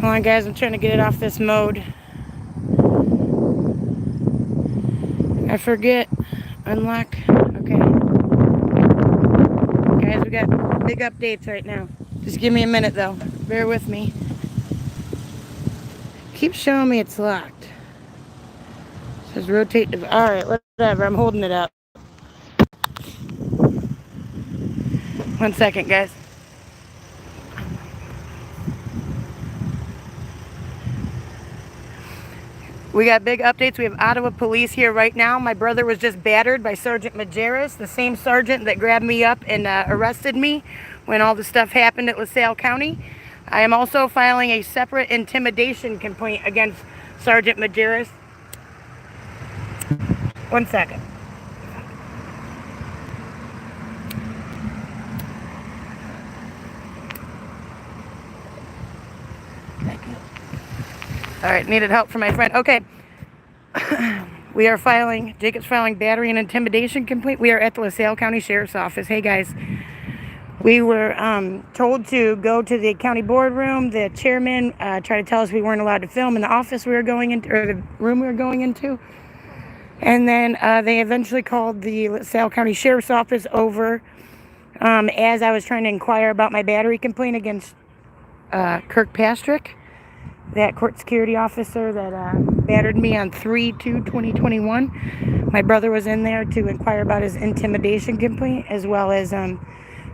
Hold on, guys. I'm trying to get it off this mode. I forget. Unlock. Okay. Guys, we got big updates right now. Just give me a minute, though. Bear with me. Keep showing me it's locked. It says rotate. Alright, whatever. I'm holding it up. 1 second, guys. We got big updates. We have Ottawa police here right now. My brother was just battered by Sgt Majarus, the same sergeant that grabbed me up and arrested me when all the stuff happened at LaSalle County. I am also filing a separate intimidation complaint against Sgt Majarus. 1 second. Thank you. All right, needed help from my friend. Okay. We are filing, Jacob's filing battery and intimidation complaint. We are at the LaSalle County Sheriff's Office. Hey, guys. We were told to go to the county boardroom. The chairman tried to tell us we weren't allowed to film in the office we were going into, or the room we were going into. And then they eventually called the LaSalle County Sheriff's Office over as I was trying to inquire about my battery complaint against Kirkpatrick, that court security officer that battered me on 3/2/2021. My brother was in there to inquire about his intimidation complaint, as well as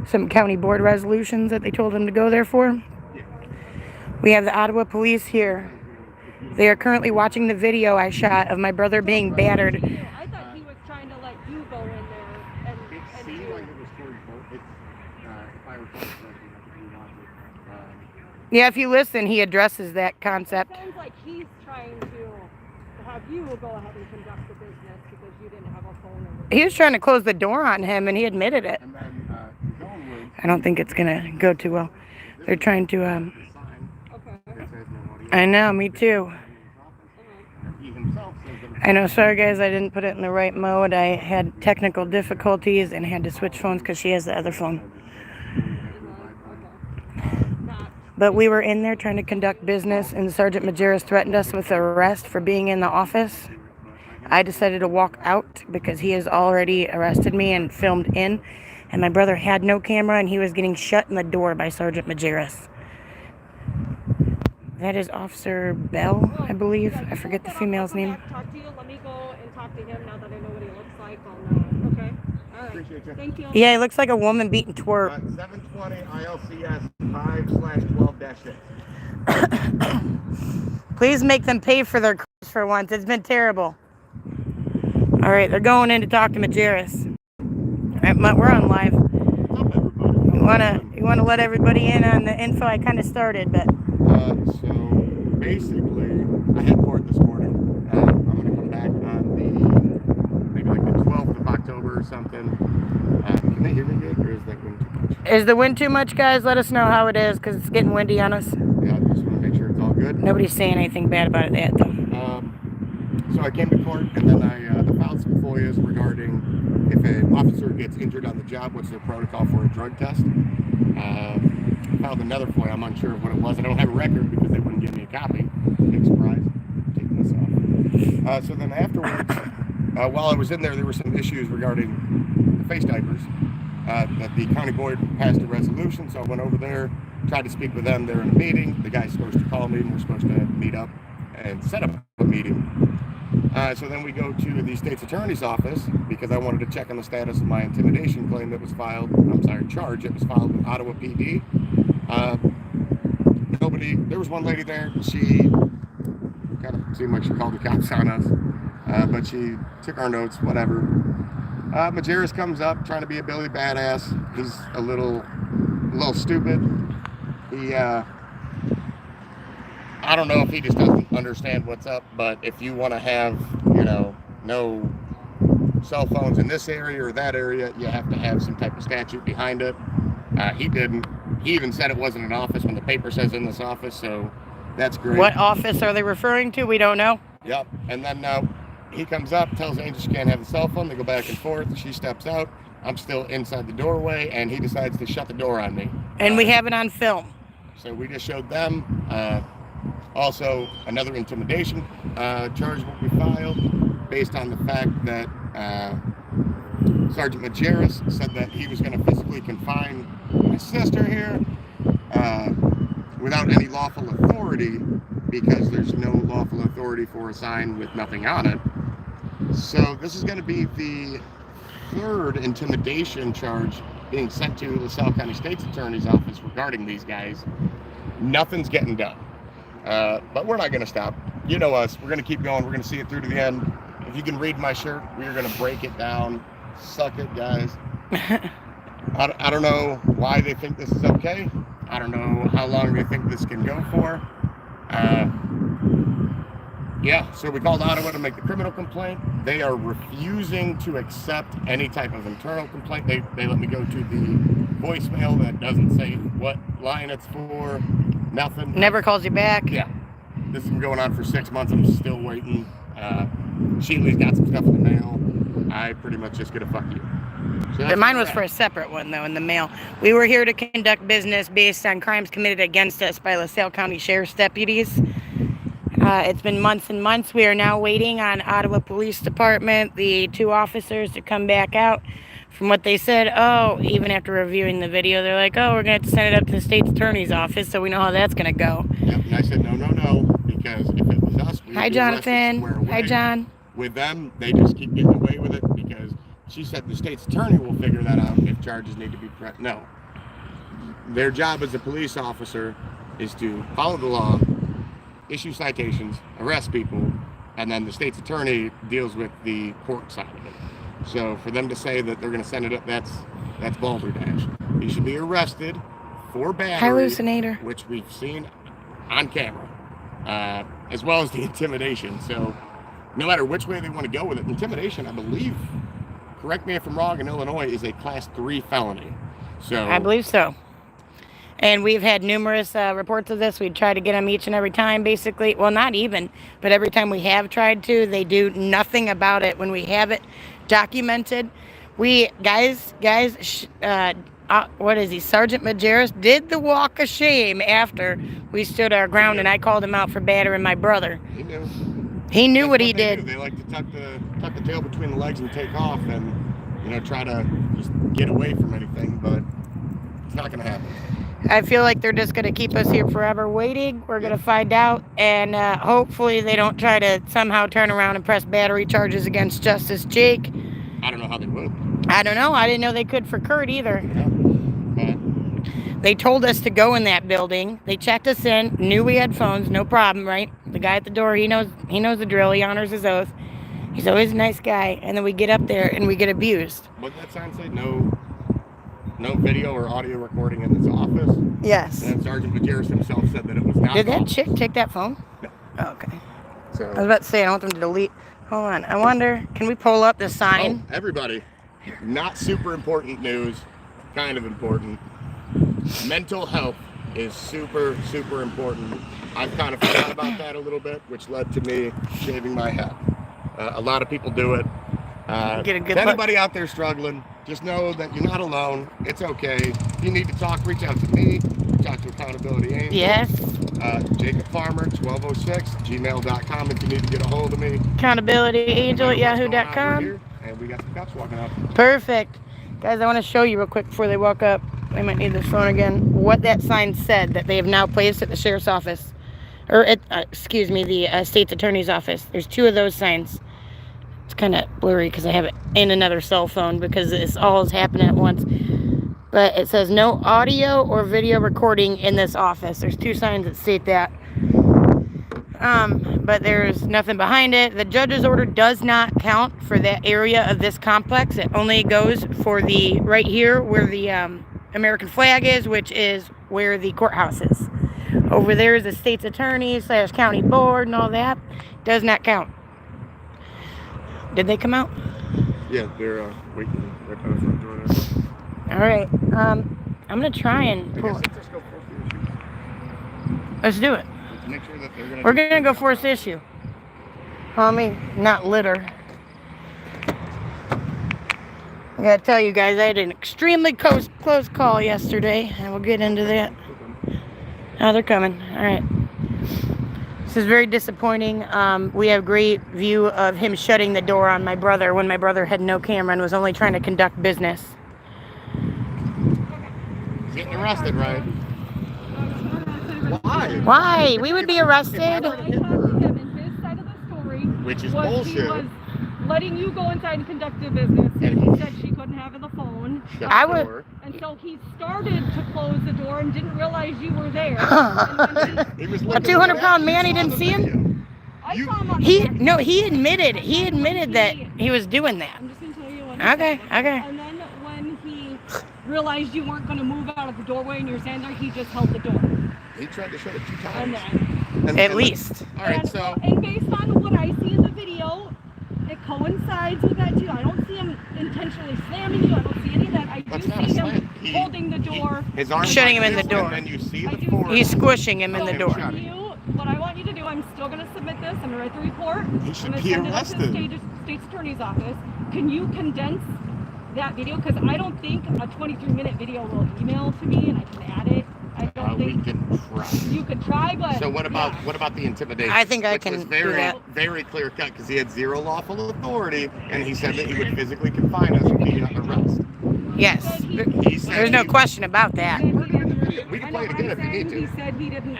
some county board resolutions that they told him to go there for. We have the Ottawa police here. They are currently watching the video I shot of my brother being battered. I thought he was trying to let you go in there and it seemed like it was for you. If I recall correctly, Yeah, if you listen, he addresses that concept. It sounds like he's trying to have you go ahead and conduct the business because you didn't have a phone number. He was trying to close the door on him, and he admitted it. and then I don't think it's gonna go too well. They're trying to Okay. I know, me too. he himself says that I know, sorry guys, I didn't put it in the right mode. I had technical difficulties and had to switch phones because she has the other phone. But we were in there trying to conduct business, and Sergeant Majarus threatened us with arrest for being in the office. I decided to walk out because he has already arrested me and filmed in, and my brother had no camera, and he was getting shut in the door by Sergeant Majarus. That is Officer Bell, I believe. I forget the female's name. Talk to you. Let me go and talk to him now that I know what he looks like. I'll know. Okay. All right. Appreciate you. Thank you. Yeah, he looks like a woman beating twerp. 720 ILCS 5/12-6. Please make them pay for their cars for once. It's been terrible. All right, they're going in to talk to Majarus. All right, we're on live. You wanna let everybody in on the info I kind of started, but So basically, I had court this morning. I'm going to come back on maybe like the 12th of October or something. Can they hear me good, or is that wind too much? is the wind too much, guys? Let us know how it is, because it's getting windy on us. Yeah, I just want to make sure it's all good. Nobody's saying anything bad about it yet, though. So I came to court, and then I filed some FOIAs regarding if an officer gets injured on the job, what's their protocol for a drug test. I filed another FOIA. I'm unsure of what it was. I don't have a record because they wouldn't give me a copy. Big surprise. I'm taking this off. So then afterwards, while I was in there, there were some issues regarding the face diapers. That the county board passed a resolution, so I went over there, tried to speak with them. They're in a meeting. The guy's supposed to call me, and we're supposed to meet up and set up a meeting. So then we go to the state's attorney's office because I wanted to check on the status of my intimidation claim that was filed. Charge that was filed with Ottawa PD. There was one lady there. She kind of seemed like she called the cops on us, but she took our notes, whatever. Majarus comes up trying to be a Billy badass. He's a little stupid. He, I don't know if he just doesn't understand what's up, but if you want to have, no cell phones in this area or that area, you have to have some type of statute behind it. He didn't. He even said it wasn't an office when the paper says in this office, so that's great. What office are they referring to? We don't know. Yep. And then he comes up, tells Angel she can't have the cell phone. They go back and forth. She steps out. I'm still inside the doorway, and he decides to shut the door on me. And we have it on film. So we just showed them. Also, another intimidation charge will be filed based on the fact that Sgt Majarus said that he was going to physically confine my sister here without any lawful authority, because there's no lawful authority for a sign with nothing on it. So this is going to be the third intimidation charge being sent to LaSalle County State's Attorney's Office regarding these guys. Nothing's getting done. But we're not going to stop. You know us. We're going to keep going. We're going to see it through to the end. If you can read my shirt, we're going to break it down. Suck it, guys. I don't know why they think this is okay. I don't know how long they think this can go for. Yeah, so we called Ottawa to make the criminal complaint. They are refusing to accept any type of internal complaint. They let me go to the voicemail that doesn't say what line it's for, nothing. Never calls you back. Yeah, this has been going on for 6 months. I'm still waiting. Sheely's got some stuff in the mail. I pretty much just get a fuck you. So Mine was for a separate one, though, in the mail. We were here to conduct business based on crimes committed against us by LaSalle County Sheriff's deputies. It's been months and months. We are now waiting on Ottawa Police Department, the 2 officers, to come back out. From what they said, even after reviewing the video, they're like, we're going to have to send it up to the state's attorney's office, so we know how that's going to go. Yep, and I said, no, because if it was us, we would Hi, be Jonathan. arrested square away. Hi, John. With them, they just keep getting away with it because she said the state's attorney will figure that out if charges need to be pressed. No. Their job as a police officer is to follow the law, issue citations, arrest people, and then the state's attorney deals with the court side of it. So for them to say that they're going to send it up, that's balderdash. He should be arrested for battery, Hallucinator. which we've seen on camera, as well as the intimidation. So no matter which way they want to go with it, intimidation, I believe, correct me if I'm wrong, in Illinois is a class 3 felony. So I believe so. And we've had numerous reports of this. We try to get them each and every time, basically. Well, not even, but every time we have tried to, they do nothing about it when we have it documented. What is he? Sgt Majarus did the walk of shame after we stood our ground, and I called him out for battering my brother. He knew. He knew what he they did. do. They like to tuck the tail between the legs and take off, and try to just get away from anything, but it's not going to happen. I feel like they're just going to keep us here forever waiting. We're going to find out, and hopefully they don't try to somehow turn around and press battery charges against Justice Jake. I don't know how they would. I don't know. I didn't know they could for Kurt either. Yeah. But They told us to go in that building. They checked us in, knew we had phones, no problem, right? The guy at the door, he knows the drill. He honors his oath. He's always a nice guy. And then we get up there and we get abused. what did that sign say? No video or audio recording in this office. Yes. And Sergeant Majarus himself said that it was not. Did that chick take that phone? No. Oh, okay. I was So about to say, I don't want them to delete. Hold on. I wonder, can we pull up the sign? everybody, not super important news, kind of important. Mental health is super, super important. I've kind of forgot about that a little bit, which led to me shaving my head. A lot of people do it. Get a good To anybody out there struggling, just know that you're not alone. It's okay. If you need to talk, reach out to me. Reach out to Accountability Angel. Yes. Jacob Farmer, 1206, gmail.com if you need to get a hold of me. Accountabilityangel at What's going on yahoo.com. here, and we got some cops walking out. Perfect. Guys, I want to show you real quick before they walk up. I might need this phone again. What that sign said that they have now placed at the sheriff's office. Or, at, the state's attorney's office. There's two of those signs. It's kind of blurry because I have it in another cell phone because this all is happening at once. But it says no audio or video recording in this office. There's two signs that state that. But there's nothing behind it. The judge's order does not count for that area of this complex. It only goes for the right here where the American flag is, which is where the courthouse is. Over there is the state's attorney / county board and all that. Does not count. Did they come out? Yeah, they're waiting right by the front door there. All right. I'm going to try and pull it. Let's go force the issue. Let's do it. Let's make sure that they're gonna We're going to go force issue. Homie, not litter. I got to tell you guys, I had an extremely close call yesterday, and we'll get into that. Oh, they're coming. All right. This is very disappointing. We have great view of him shutting the door on my brother when my brother had no camera and was only trying to conduct business. He's getting arrested, right? Why? Why? We would be arrested. I talked to him, and his side of the story, Which is was bullshit. He was letting you go inside and conduct the business, and he said she couldn't have the phone. I would. And so he started to close the door and didn't realize you were there. He was A looking 200-pound man, he You saw didn't the see him? video. I saw him on He video. he admitted that he was doing that. I'm just going to tell you what Okay, he said. okay. And then when he realized you weren't going to move out of the doorway and you're standing there, he just held the door. He tried to shut it 2 And times. then, At least. All right, so and based on what I see in the video, it coincides with that too. I don't see him intentionally slamming you. I don't see any of that. I do That's not a see him slam. holding the door. his arm Shutting him in like the this, door. And then you see I the do force. He's squishing him in the So door. what I want you to do, I'm still going to submit this. I'm going to write the report. He should I'm going be to send it up to the arrested. state's attorney's office. Can you condense that video? Because I don't think a 23-minute video will email to me and I can add it. I don't We think can try. you could try, but So what about the intimidation? I think I Which can was do very, that. very clear cut because he had zero lawful authority, and he said that he would physically confine us via arrest. Yes. He said There's no he- question about that. We can play it again if you need He to. said he didn't.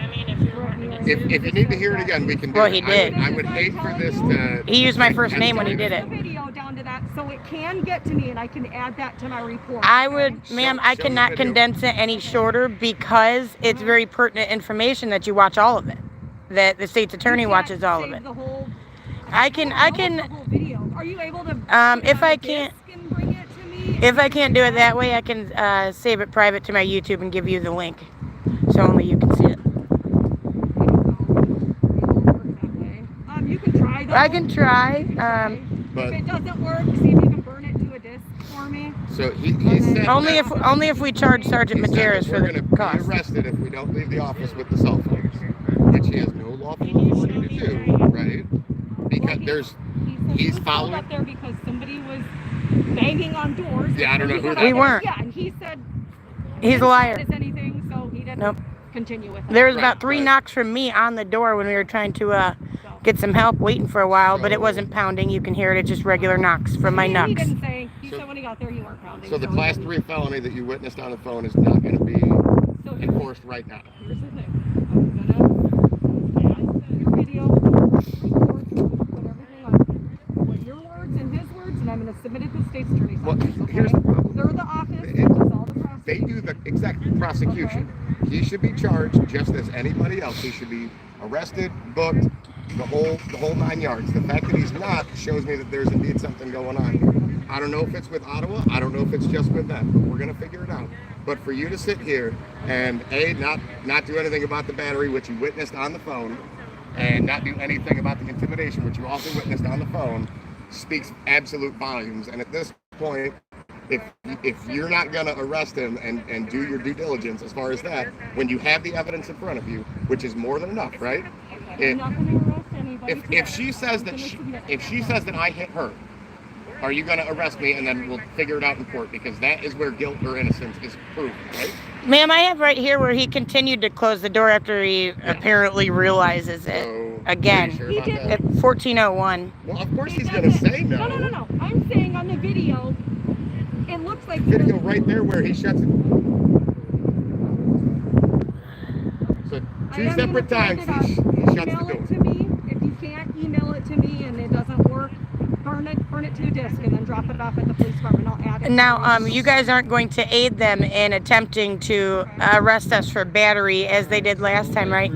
If you need to hear it again, we can do Well, it. he did. I would hate for this to. He used my first name when he did it. The video down to that, so it can get to me, and I can add that to my report. I would, ma'am, I Show the cannot video. condense it any shorter because it's very pertinent information that you watch all of it. That the state's attorney watches all of it. The whole, I can. the whole video. Are you able to? If I can't, and bring it to me? if I can't do it that way, I can save it private to my YouTube and give you the link, so only you can see it. You can try though. I can try. But If it doesn't work, see if you can burn it to a disc for me. so he said Only that- if we charge Sergeant he said that Majarus for we're the going to cost. be arrested if we don't leave the office with the cell phones, which he has no lawful authority to do, right? Because there's He said he he's was pulled following. up there because somebody was banging on doors. Yeah, I don't know who that We weren't. Yeah, and he said He's a liar. It's anything, so he didn't Nope. continue with it. There was Right, about 3 right. knocks from me on the door when we were trying to get some help, waiting for a while, but it So- wasn't pounding. You can hear it. It's just regular knocks from my He knocks. didn't say. He So- said when he got there, you weren't pounding. So the he class didn't. 3 felony that you witnessed on the phone is not going to be So enforced right now. here's the thing. I'm gonna add your video, report, put everything on with your words and his words, and I'm gonna submit it to the state's attorney's Well, office. Okay? here's the problem. They're the office. It- That does all the process. They do the exact prosecution. He should be charged just as anybody else. He should be arrested, booked, the whole 9 yards. The fact that he's not shows me that there's indeed something going on here. I don't know if it's with Ottawa. I don't know if it's just with them. But we're gonna figure it out. But for you to sit here and not do anything about the battery, which you witnessed on the phone, and not do anything about the intimidation, which you also witnessed on the phone, speaks absolute volumes. And at this point, if you're not going to arrest him and do your due diligence as far as that, when you have the evidence in front of you, which is more than enough, right? I'm not gonna arrest anybody. If she says that I hit her, are you going to arrest me and then we'll figure it out in court? Because that is where guilt or innocence is proven, right? Ma'am, I have right here where he continued to close the door after he apparently realizes it. So, Again. are you sure He about did- that? At 14:01. Well, of course he's He going to doesn't- say no. No. I'm saying on the video, it looks like Video right there where he shuts it. So I 2 am separate gonna times print it he out. shuts the Email door. it to me. If you can't email it to me and it doesn't work, burn it to a disk and then drop it off at the police department. I'll add it. Now, you guys aren't going to aid them in attempting to arrest us for battery as they did last time, right?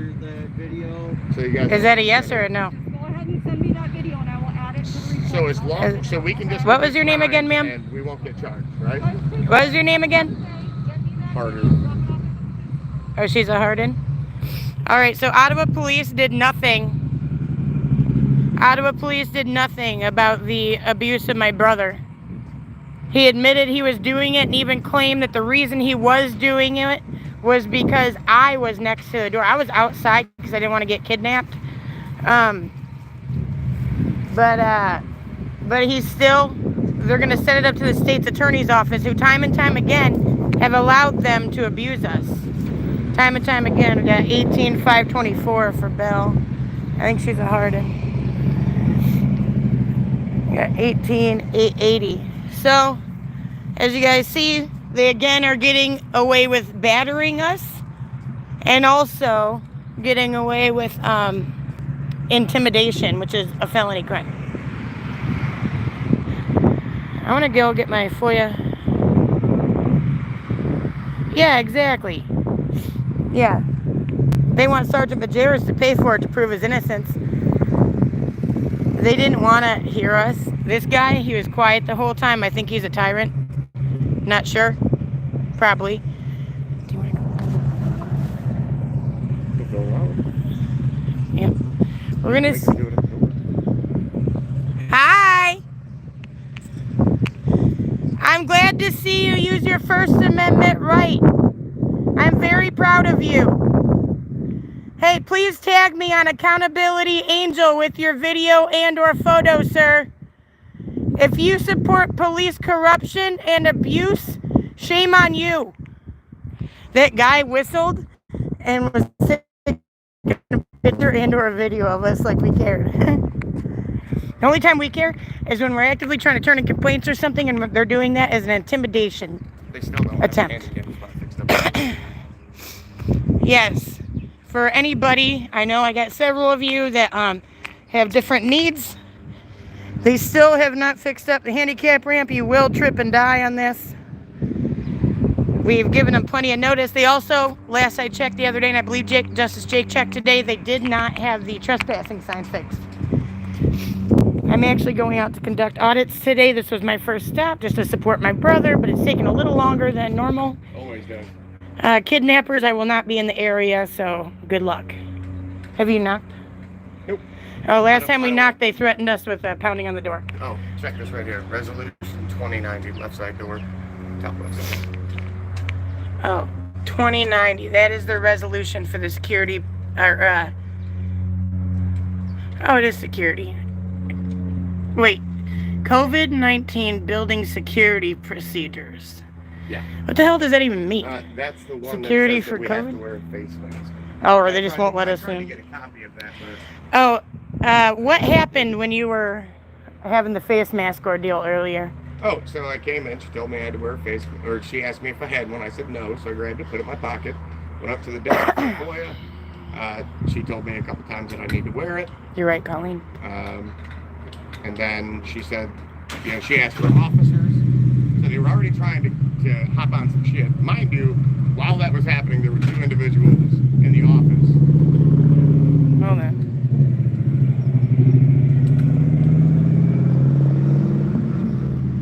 So you guys Is that a yes or a no? Go ahead and send me that video and I will add it to the report. So as long so we can just What was your name again, ma'am? And we won't get charged, right? What is your name again? Harder. Oh, she's a Hardin? All right, so Ottawa police did nothing. Ottawa police did nothing about the abuse of my brother. He admitted he was doing it and even claimed that the reason he was doing it was because I was next to the door. I was outside because I didn't want to get kidnapped. But he's still, they're going to send it up to the state's attorney's office, who time and time again have allowed them to abuse us. Time and time again. We got 18,524 for Bell. I think she's a Hardin. We got 18,880. So, as you guys see, they again are getting away with battering us and also getting away with intimidation, which is a felony crime. I want to go get my FOIA. Yeah, exactly. Yeah. They want Sgt Majarus to pay for it to prove his innocence. They didn't want to hear us. This guy, he was quiet the whole time. I think he's a tyrant. Not sure. Probably. Do you want to Go out. Yep. We're gonna. We can do it at the door. Hi. I'm glad to see you use your First Amendment right. I'm very proud of you. Hey, please tag me on Accountability Angel with your video and or photo, sir. If you support police corruption and abuse, shame on you. That guy whistled and was taking a picture and or a video of us like we cared. The only time we care is when we're actively trying to turn in complaints or something and they're doing that as an intimidation They still don't attempt. have handicap spot fixed up. Yes. For anybody, I know I got several of you that have different needs. They still have not fixed up the handicap ramp. You will trip and die on this. We've given them plenty of notice. They also, last I checked the other day, and I believe Justice Jake checked today, they did not have the trespassing sign fixed. I'm actually going out to conduct audits today. This was my first stop just to support my brother, but it's taken a little longer than normal. Always does. Kidnappers, I will not be in the area, so good luck. Have you knocked? Nope. Oh, last time we knocked, they threatened us with pounding on the door. Oh, check this right here. Resolution 2090, left side door, top left side. Oh, 2090. That is the resolution for the security. Oh, it is security. Wait. COVID-19 building security procedures. Yeah. What the hell does that even mean? That's the one Security that says for that we have COVID? to wear a face mask. Oh, or they just won't let us I tried to in. get a copy of that, Oh, what happened when you were having the face mask ordeal earlier? oh, so I came in, she told me I had to wear a face, or she asked me if I had one. I said no, so I grabbed it, put it in my pocket, went up to the desk for FOIA. She told me a couple times that I need to wear it. You're right, Colleen. And then she said, you know, she asked for officers. So they were already trying to hop on some shit. Mind you, while that was happening, there were two individuals in the office. Hold on.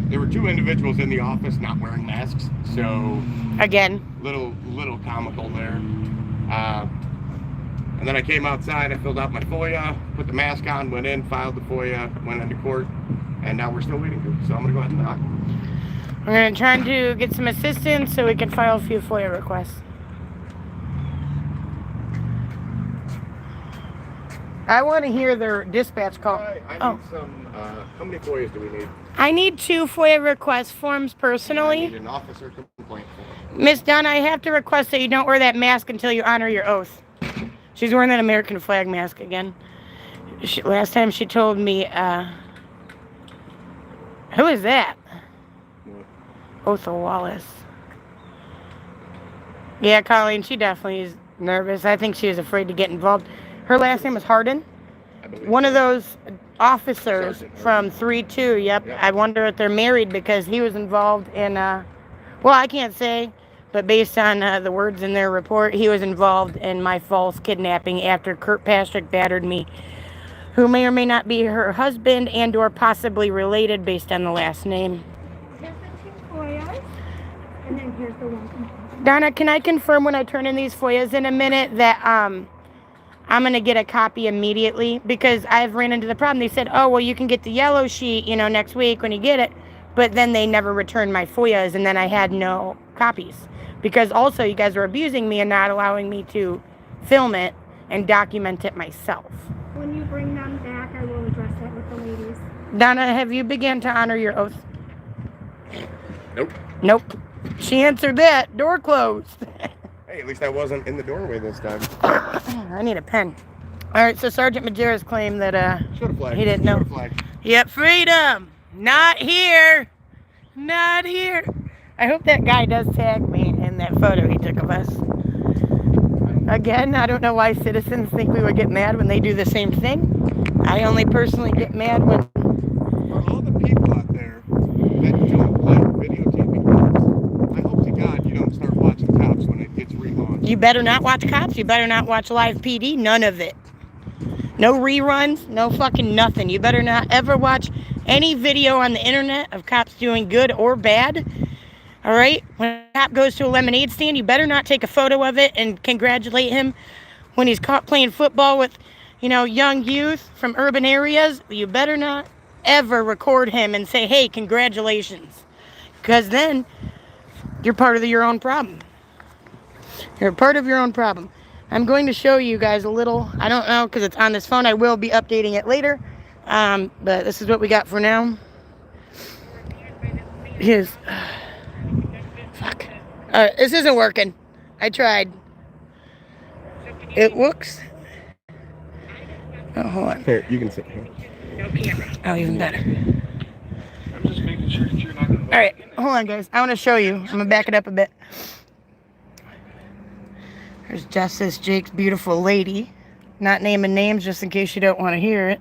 There were two individuals in the office not wearing masks. So Again. little comical there. And then I came outside, I filled out my FOIA, put the mask on, went in, filed the FOIA, went into court, and now we're still waiting. So I'm gonna go ahead and knock. We're going to try to get some assistance so we can file a few FOIA requests. I want to hear their dispatch call. I need some, how many FOIAs do we need? I need 2 FOIA request forms I personally. need an officer complaint form. Miss Donna, I have to request that you don't wear that mask until you honor your oath. She's wearing that American flag mask again. Last time she told me, who is that? Otha Wallace. Yeah, Colleen, she definitely is nervous. I think she was afraid to get involved. Her last name was Hardin. One of those officers from 3-2, yep. I wonder if they're married because he was involved in, well, I can't say, but based on the words in their report, he was involved in my false kidnapping after Kurt Pastrick battered me, who may or may not be her husband and or possibly related based on the last name. And then here's the one. Donna, can I confirm when I turn in these FOIAs in a minute that I'm going to get a copy immediately? Because I've ran into the problem. They said, oh, well, you can get the yellow sheet, you know, next week when you get it. But then they never returned my FOIAs, and then I had no copies. Because also you guys were abusing me and not allowing me to film it and document it myself. When you bring them back, I will address that with the ladies. Donna, have you begun to honor your oath? Nope. Nope. She answered that. Door closed. Hey, at least I wasn't in the doorway this time. I need a pen. All right, so Sgt Majarus claimed that Should have flagged. he didn't know. Should have flagged. Yep, freedom. Not here. Not here. I hope that guy does tag me in that photo he took of us. Again, I don't know why citizens think we would get mad when they do the same thing. I only personally get mad when... For all the people out there that don't like videotaping cops, I hope to God you don't start watching cops when it gets relaunched. You better not watch cops. You better not watch live PD. None of it. No reruns. No fucking nothing. You better not ever watch any video on the internet of cops doing good or bad. All right? When a cop goes to a lemonade stand, you better not take a photo of it and congratulate him when he's caught playing football with, you know, young youth from urban areas. You better not ever record him and say, hey, congratulations. Because then you're part of your own problem. You're a part of your own problem. I'm going to show you guys a little, I don't know, because it's on this phone. I will be updating it later. But this is what we got for now. Here's... Fuck. Alright, this isn't working. I tried. It works. Oh, hold on. Here, you can sit here. No camera. Oh, even better. I'm just making sure that you're not going to... Alright, hold on, guys. I want to show you. I'm going to back it up a bit. There's Justice Jake's beautiful lady. Not naming names just in case you don't want to hear it.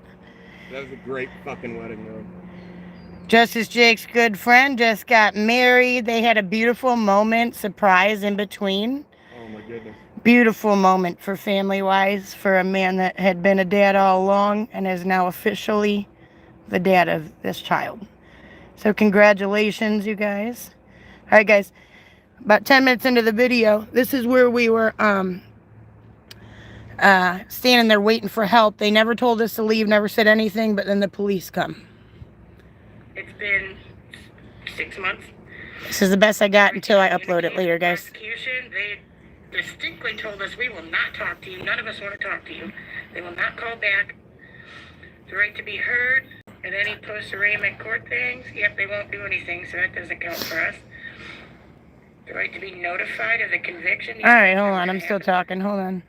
That was a great fucking wedding, though. Justice Jake's good friend just got married. They had a beautiful moment, surprise in between. Oh my goodness. Beautiful moment for family-wise, for a man that had been a dad all along and is now officially the dad of this child. So congratulations, you guys. All right, guys. About 10 minutes into the video, this is where we were standing there waiting for help. They never told us to leave, never said anything, but then the police come. It's been 6 months. This is the best I got until I upload it later, guys. Prosecution, they distinctly told us we will not talk to you. None of us want to talk to you. They will not call back. The right to be heard at any post-arraignment court things. Yep, they won't do anything, so that doesn't count for us. The right to be notified of the conviction. All right, hold on. I'm still talking. Hold on.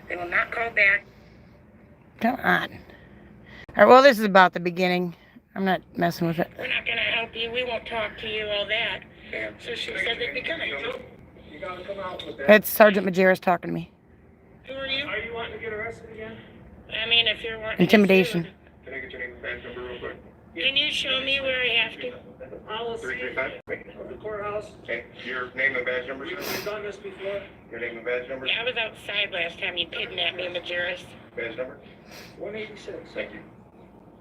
They will not call back. Come on. All right, well, this is about the beginning. I'm not messing with it. We're not going to help you. We won't talk to you, all that. So she said they'd be coming. You got to come out with that. That's Sergeant Majarus talking to me. Who are you? Are you wanting to get arrested again? I mean, if you're wanting Intimidation. Can I get your name and badge number real quick? Can you show me where I have to? Policy 335. of the courthouse. Okay, your name and badge number, We've sir? done this before. Your name and badge number? Yeah, I was outside last time you kidnapped me, Majarus. Badge number? 186. Thank you.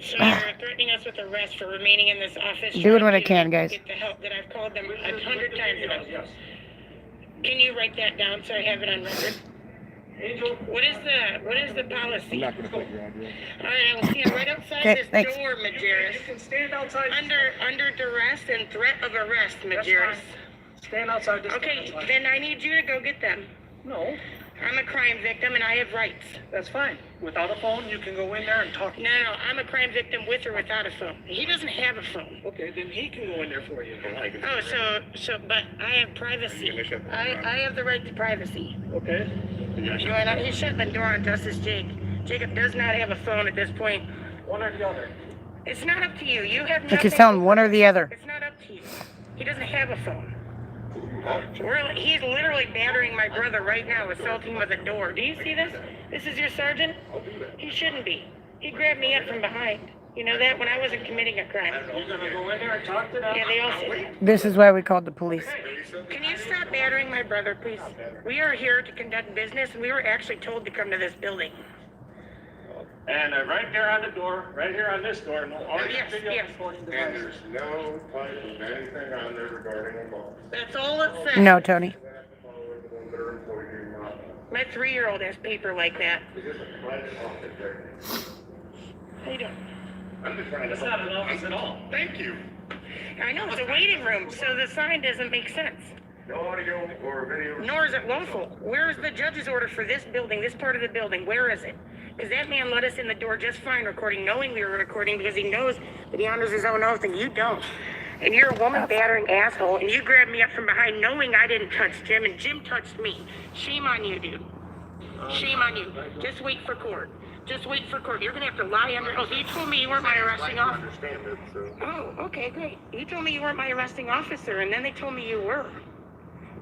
So you're threatening us with arrest for remaining in this office. Doing what I trying can, to guys. Get the help that I've called them 100 times about. Yes. Can you write that down so I have it on record? Angel. What is the I'm policy? not going to put your address. All right, I will stand right outside Okay, this thanks. door, Majarus. You can stand outside. Under duress and threat of arrest, That's Majarus. fine. Stand outside this door. Okay, That's fine. then I need you to go get them. No, I'm a crime victim and I have rights. that's fine. Without a phone, you can go in there and talk. No, I'm a crime victim with or without a phone. He doesn't have a phone. Okay, then he can go in there for you. Oh, but I have privacy. I have the right to privacy. Okay. He's shutting the door on Justice Jake. Jacob does not have a phone at this point. One or the other. It's not up to you. You have Like nothing. he's telling one or the other. It's not up to you. He doesn't have a phone. He's literally battering my brother right now, assaulting him with a door. Do you see this? This is your sergeant? He shouldn't be. He grabbed me up from behind. You know that? When I wasn't committing a crime. You're gonna go in there and talk to them? Yeah, they all see that. This is why we called the police. Can you stop battering my brother, please? We are here to conduct business, and we were actually told to come to this building. And right there on the door, right here on this door, no audio Yes, video yes. recording And devices. there's no type of anything on there regarding a boss. That's all it says. No, Tony. My 3-year-old has paper like that. How you doing? I'm just trying to. That's not an office at all. Thank you. I know, it's a waiting room, so the sign doesn't make sense. No audio or video. Nor is it lawful. Where is the judge's order for this building, this part of the building? Where is it? Because that man let us in the door just fine recording, knowing we were recording, because he knows that he honors his own oath and you don't. And you're a woman battering asshole, and you grabbed me up from behind knowing I didn't touch Jim, and Jim touched me. Shame on you, dude. Shame on you. Just wait for court. Just wait for court. You're gonna have to lie under oath. You told me you weren't my arresting officer. Oh, okay, great. You told me you weren't my arresting officer, and then they told me you were.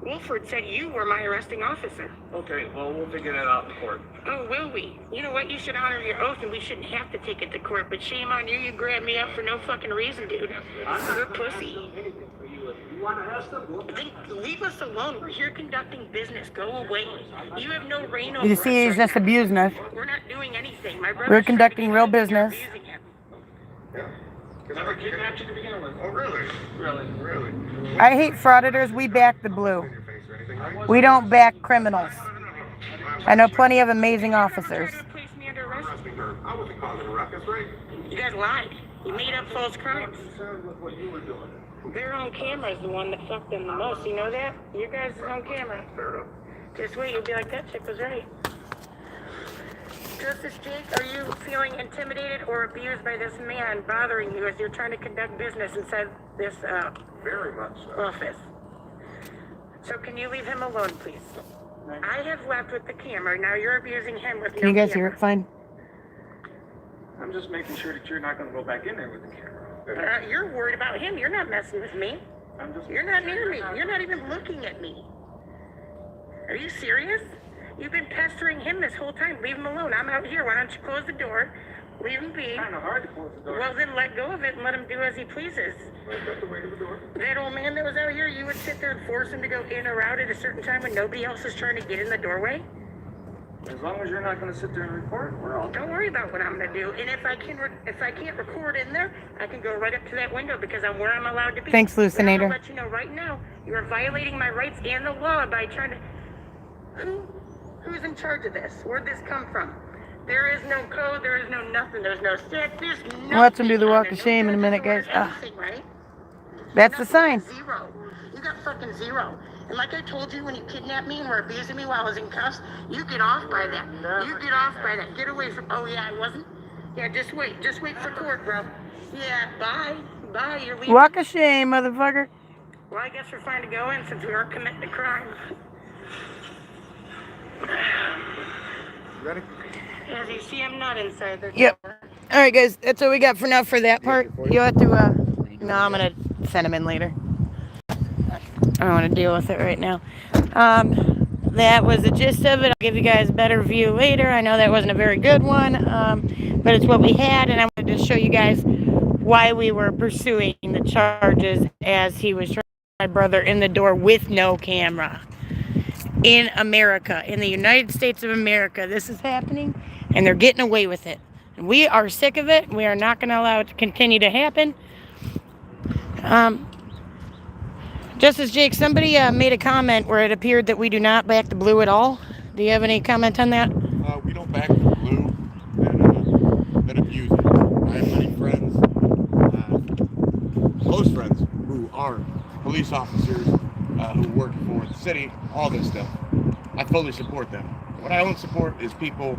Wilford said you were my arresting officer. Okay, well, we'll figure that out in court. Oh, will we? You know what? You should honor your oath, and we shouldn't have to take it to court. But shame on you. You grabbed me up for no fucking reason, dude. You're a pussy. You want to arrest them? Then leave us alone. We're here conducting business. Go away. You have no reign over You us see, he's right just now. abusing us. We're not doing anything. My brother's We're trying conducting to real get business. you're abusing him. Yeah. Never kidnapped you to begin with. Oh, really? Really? I hate frauditors. We back the blue. We don't back criminals. I know plenty of amazing officers. Try to place me under arrest. I wasn't causing a ruckus, right? You guys lied. You made up false crimes. Concerned with what you were doing. Their own camera is the one that fucked them the most. You know that? You guys' own camera. Fair enough. Just wait. You'll be like, that chick was right. Justice Jake, are you feeling intimidated or abused by this man bothering you as you're trying to conduct business inside this Very much so. office? So can you leave him alone, please? I have left with the camera. Now you're abusing him with Can you no guys hear camera. it fine? I'm just making sure that you're not going to go back in there with the camera. You're worried about him. You're not messing with me. I'm just You're not near me. You're not even looking at me. Are you serious? You've been pestering him this whole time. Leave him alone. I'm out here. Why don't you close the door? Leave him be. kind of hard to close the door. Well, then let go of it and let him do as he pleases. That old man that was out here, you would sit there and force him to go in or out at a certain time when nobody else is trying to get in the doorway? As long as you're not going to sit there and record, we're all Don't worry about what I'm going to do. And if I can't record in there, I can go right up to that window because I'm where I'm allowed to be. Thanks, But I'm Lucinator. gonna let you know right now, you are violating my rights and the law by trying to... Who's in charge of this? Where'd this come from? There is no code, there is no nothing, there's no set, there's nothing. Watch him do the walk on of it. shame in a No minute, judges guys. or anything, right? That's the sign. Zero. You got fucking zero. And like I told you when you kidnapped me and were abusing me while I was in cuffs, you get off by that. You get off by that. Get away from... Oh, yeah, I wasn't? Yeah, just wait. Just wait for court, bro. Yeah, bye. Bye, you're leaving. Walk of shame, motherfucker. Well, I guess we're fine to go in since we are committing a crime. Ready? As you see, I'm not inside the Yep. door. All right, guys. That's all we got for now for that part. You'll have to, no, I'm going to send him in later. I don't want to deal with it right now. That was the gist of it. I'll give you guys a better view later. I know that wasn't a very good one, but it's what we had, and I wanted to show you guys why we were pursuing the charges as he was trying to get my brother in the door with no camera. In America, in the United States of America, this is happening, and they're getting away with it. And we are sick of it. We are not going to allow it to continue to happen. Justice Jake, somebody made a comment where it appeared that we do not back the blue at all. Do you have any comment on that? We don't back the blue that abuse it. I have many friends, close friends, who are police officers who work for the city, all this stuff. I fully support them. What I don't support is people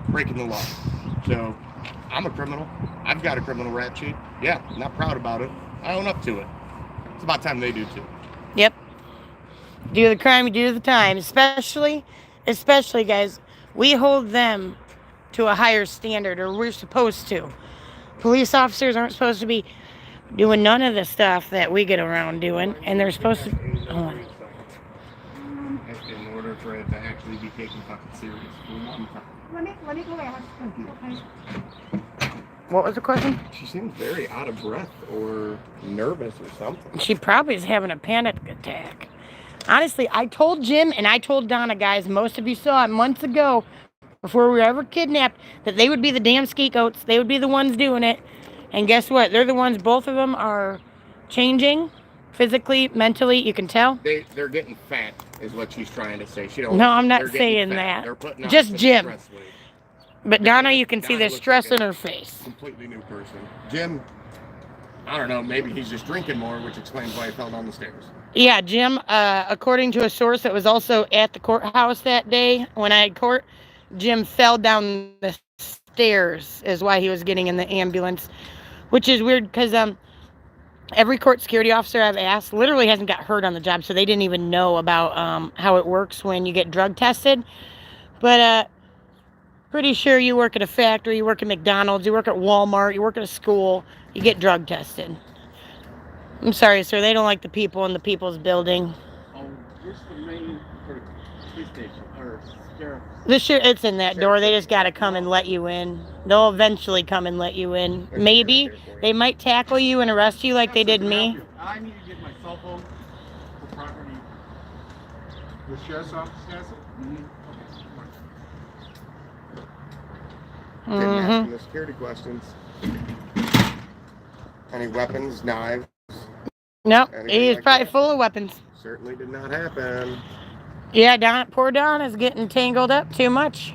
breaking the law. So, I'm a criminal. I've got a criminal rap sheet. Yeah, not proud about it. I own up to it. It's about time they do too. Yep. Do the crime, you do the time. Especially, guys, we hold them to a higher standard, or we're supposed to. Police officers aren't supposed to be doing none of the stuff that we get around doing, and they're supposed to... Oh. In order for it to actually be taken fucking serious. Let me go ask. Okay. What was the question? She seems very out of breath or nervous or something. She probably is having a panic attack. Honestly, I told Jim and I told Donna, guys, most of you saw it months ago, before we were ever kidnapped, that they would be the damn skeetgoats. They would be the ones doing it. And guess what? They're the ones, both of them are changing physically, mentally, you can tell. They're getting fat, is what she's trying to say. She don't. No, I'm not they're getting saying fat. that. They're putting on Just some Jim. stress weight. But Donna, you can see Donna the looks stress like in a her face. Completely new person. Jim, I don't know, maybe he's just drinking more, which explains why he fell down the stairs. Yeah, Jim, according to a source that was also at the courthouse that day when I had court, Jim fell down the stairs is why he was getting in the ambulance, which is weird because Every court security officer I've asked literally hasn't got hurt on the job, so they didn't even know about how it works when you get drug tested. But pretty sure you work at a factory, you work at McDonald's, you work at Walmart, you work at a school, you get drug tested. I'm sorry, sir, they don't like the people in the people's building. Oh, where's the main police station or sheriff? It's in that door. They just got to come and let you in. They'll eventually come and let you in. Maybe they might tackle you and arrest you like they did me. I need to get my cell phone for property. The sheriff's office has it? Didn't ask him the security questions. Any weapons, knives? Nope, Anything he's like probably that? full of weapons. Certainly did not happen. Yeah, poor Dawn is getting tangled up too much.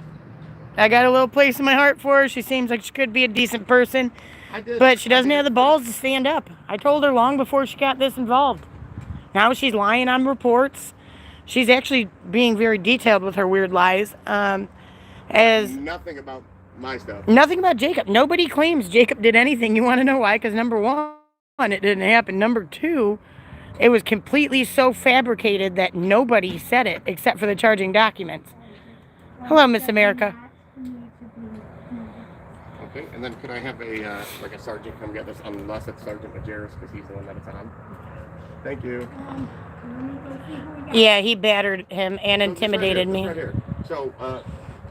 I got a little place in my heart for her. She seems like she could be a decent person, but she doesn't have the balls to stand up. I told her long before she got this involved. Now she's lying on reports. She's actually being very detailed with her weird lies. As nothing about my stuff. Nothing about Jacob. Nobody claims Jacob did anything. You want to know why? Because number one, it didn't happen. Number two, it was completely so fabricated that nobody said it except for the charging documents. Hello, Miss America. Okay, and then could I have a sergeant come get this, unless it's Sgt Majarus, because he's the one that it's on. Thank you. Yeah, he battered him and intimidated me. Right here. So,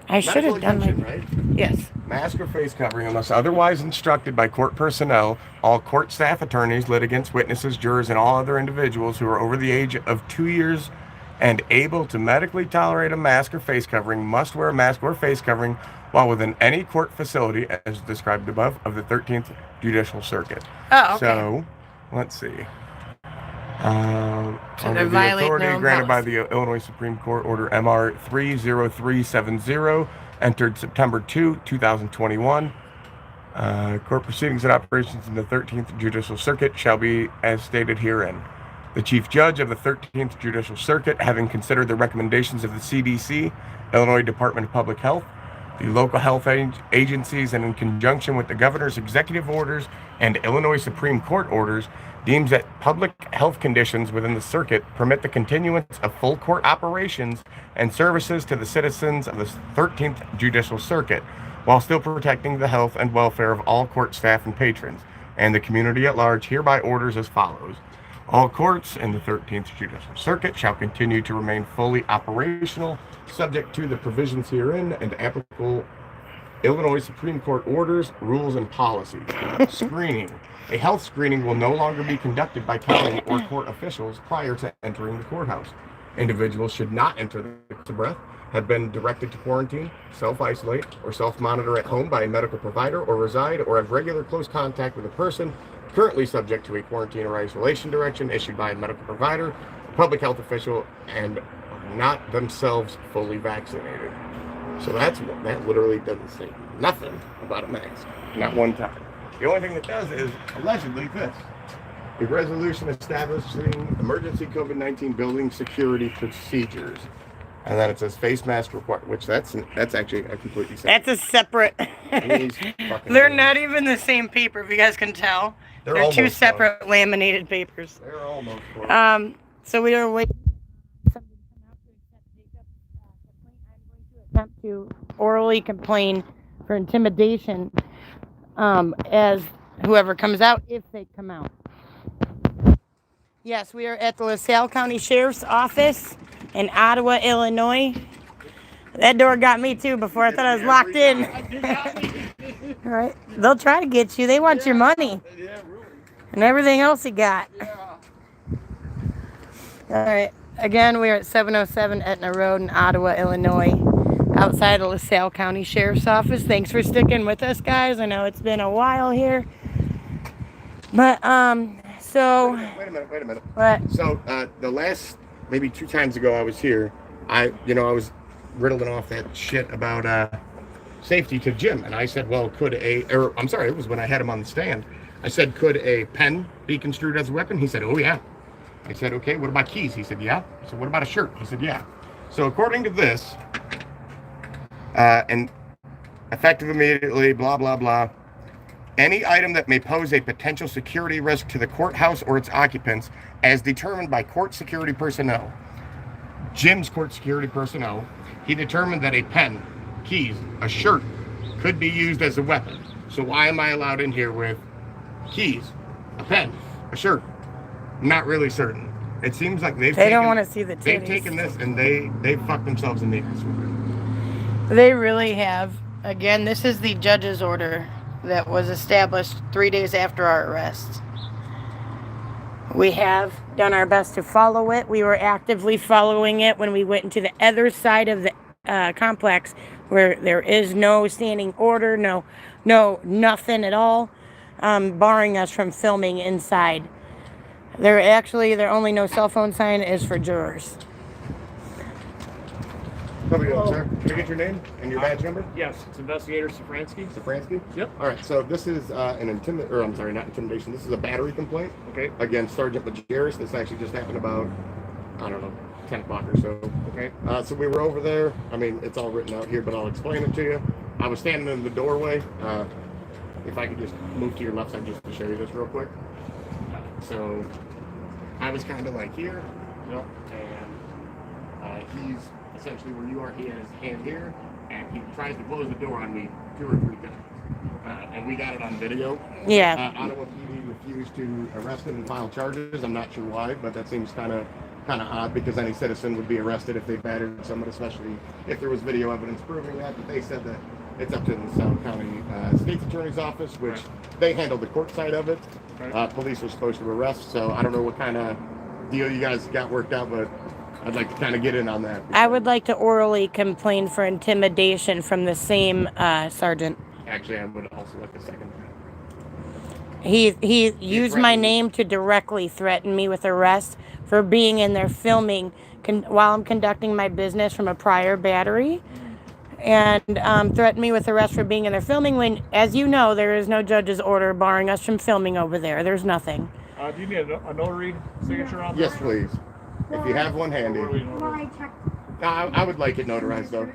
I should have done my... right? Yes. Mask or face covering unless otherwise instructed by court personnel. All court staff, attorneys, litigants, witnesses, jurors, and all other individuals who are over the age of 2 years and able to medically tolerate a mask or face covering must wear a mask or face covering while within any court facility as described above of the 13th Judicial Circuit. Oh, okay. So, let's see. Under the violate authority their own granted by policy. the Illinois Supreme Court Order MR 30370, entered September 2, 2021. Court proceedings and operations in the 13th Judicial Circuit shall be as stated herein. The Chief Judge of the 13th Judicial Circuit, having considered the recommendations of the CDC, Illinois Department of Public Health, the local health agencies, and in conjunction with the Governor's executive orders and Illinois Supreme Court orders, deems that public health conditions within the circuit permit the continuance of full court operations and services to the citizens of the 13th Judicial Circuit, while still protecting the health and welfare of all court staff and patrons, and the community at large hereby orders as follows. All courts in the 13th Judicial Circuit shall continue to remain fully operational, subject to the provisions herein and applicable Illinois Supreme Court orders, rules, and policies. Screening. A health screening will no longer be conducted by county or court officials prior to entering the courthouse. Individuals should not enter the breath, have been directed to quarantine, self-isolate, or self-monitor at home by a medical provider, or reside or have regular close contact with a person currently subject to a quarantine or isolation direction issued by a medical provider, a public health official, and are not themselves fully vaccinated. So that literally doesn't say nothing about a mask. Not one time. The only thing that does is, allegedly, this. A resolution establishing emergency COVID-19 building security procedures. And then it says face mask required, which that's actually a completely separate. That's a separate... They're not even the same paper, if you guys can tell. They're two separate laminated papers. They're almost so we are waiting for somebody to come out to accept Jacob's complaint. I'm going to attempt to orally complain for intimidation as whoever comes out, if they come out. Yes, we are at the LaSalle County Sheriff's Office in Ottawa, Illinois. That door got me too before. I thought I was locked in. All right. They'll try to get you. They want your money. And everything else you got. All right. Again, we're at 707 Etna Road in Ottawa, Illinois, outside of LaSalle County Sheriff's Office. Thanks for sticking with us, guys. I know it's been a while here. But, so... Wait a minute. What? So, the last, maybe 2 times ago I was here, I was riddling off that shit about safety to Jim. And I said, well, it was when I had him on the stand. I said, could a pen be construed as a weapon? He said, oh, yeah. I said, okay, what about keys? He said, yeah. I said, what about a shirt? He said, yeah. So according to this, and effective immediately, blah, blah, blah, any item that may pose a potential security risk to the courthouse or its occupants as determined by court security personnel. Jim's court security personnel, he determined that a pen, keys, a shirt could be used as a weapon. So why am I allowed in here with keys, a pen, a shirt? I'm not really certain. It seems like they don't want to see the titties. They've taken this and they fucked themselves in the ass with it. They really have. Again, this is the judge's order that was established 3 days after our arrest. We have done our best to follow it. We were actively following it when we went into the other side of the complex where there is no standing order, no nothing at all, barring us from filming inside. Their only no cell phone sign is for jurors. How are you doing, sir? Can I get your name and your badge number? Yes, it's Investigator Safransky. Safransky? Yep. All right, so this is not intimidation. This is a battery complaint. Okay. Against Sgt Majarus. This actually just happened about, 10 o'clock or so. Okay. So we were over there. I mean, it's all written out here, but I'll explain it to you. I was standing in the doorway. If I could just move to your left side just to show you this real quick. So I was kind of like here. Yep. And he's essentially where you are. He has his hand here, and he tries to close the door on me 2 or 3 times. And we got it on video. Yeah. Ottawa PD refused to arrest him and file charges. I'm not sure why, but that seems kind of odd because any citizen would be arrested if they battered someone, especially if there was video evidence proving that. But they said that it's up to the South County State's Attorney's Office, which they handled the court side of it. Police were supposed to arrest, so I don't know what kind of deal you guys got worked out, but I'd like to kind of get in on that. I would like to orally complain for intimidation from the same sergeant. Actually, I would also like a second. He used my name to directly threaten me with arrest for being in there filming while I'm conducting my business from a prior battery, and threatened me with arrest for being in there filming when, as you know, there is no judge's order barring us from filming over there. There's nothing. Do you need a notary signature on this? Yes, please. If you have one handy. Well, I checked. I would like it notarized, though.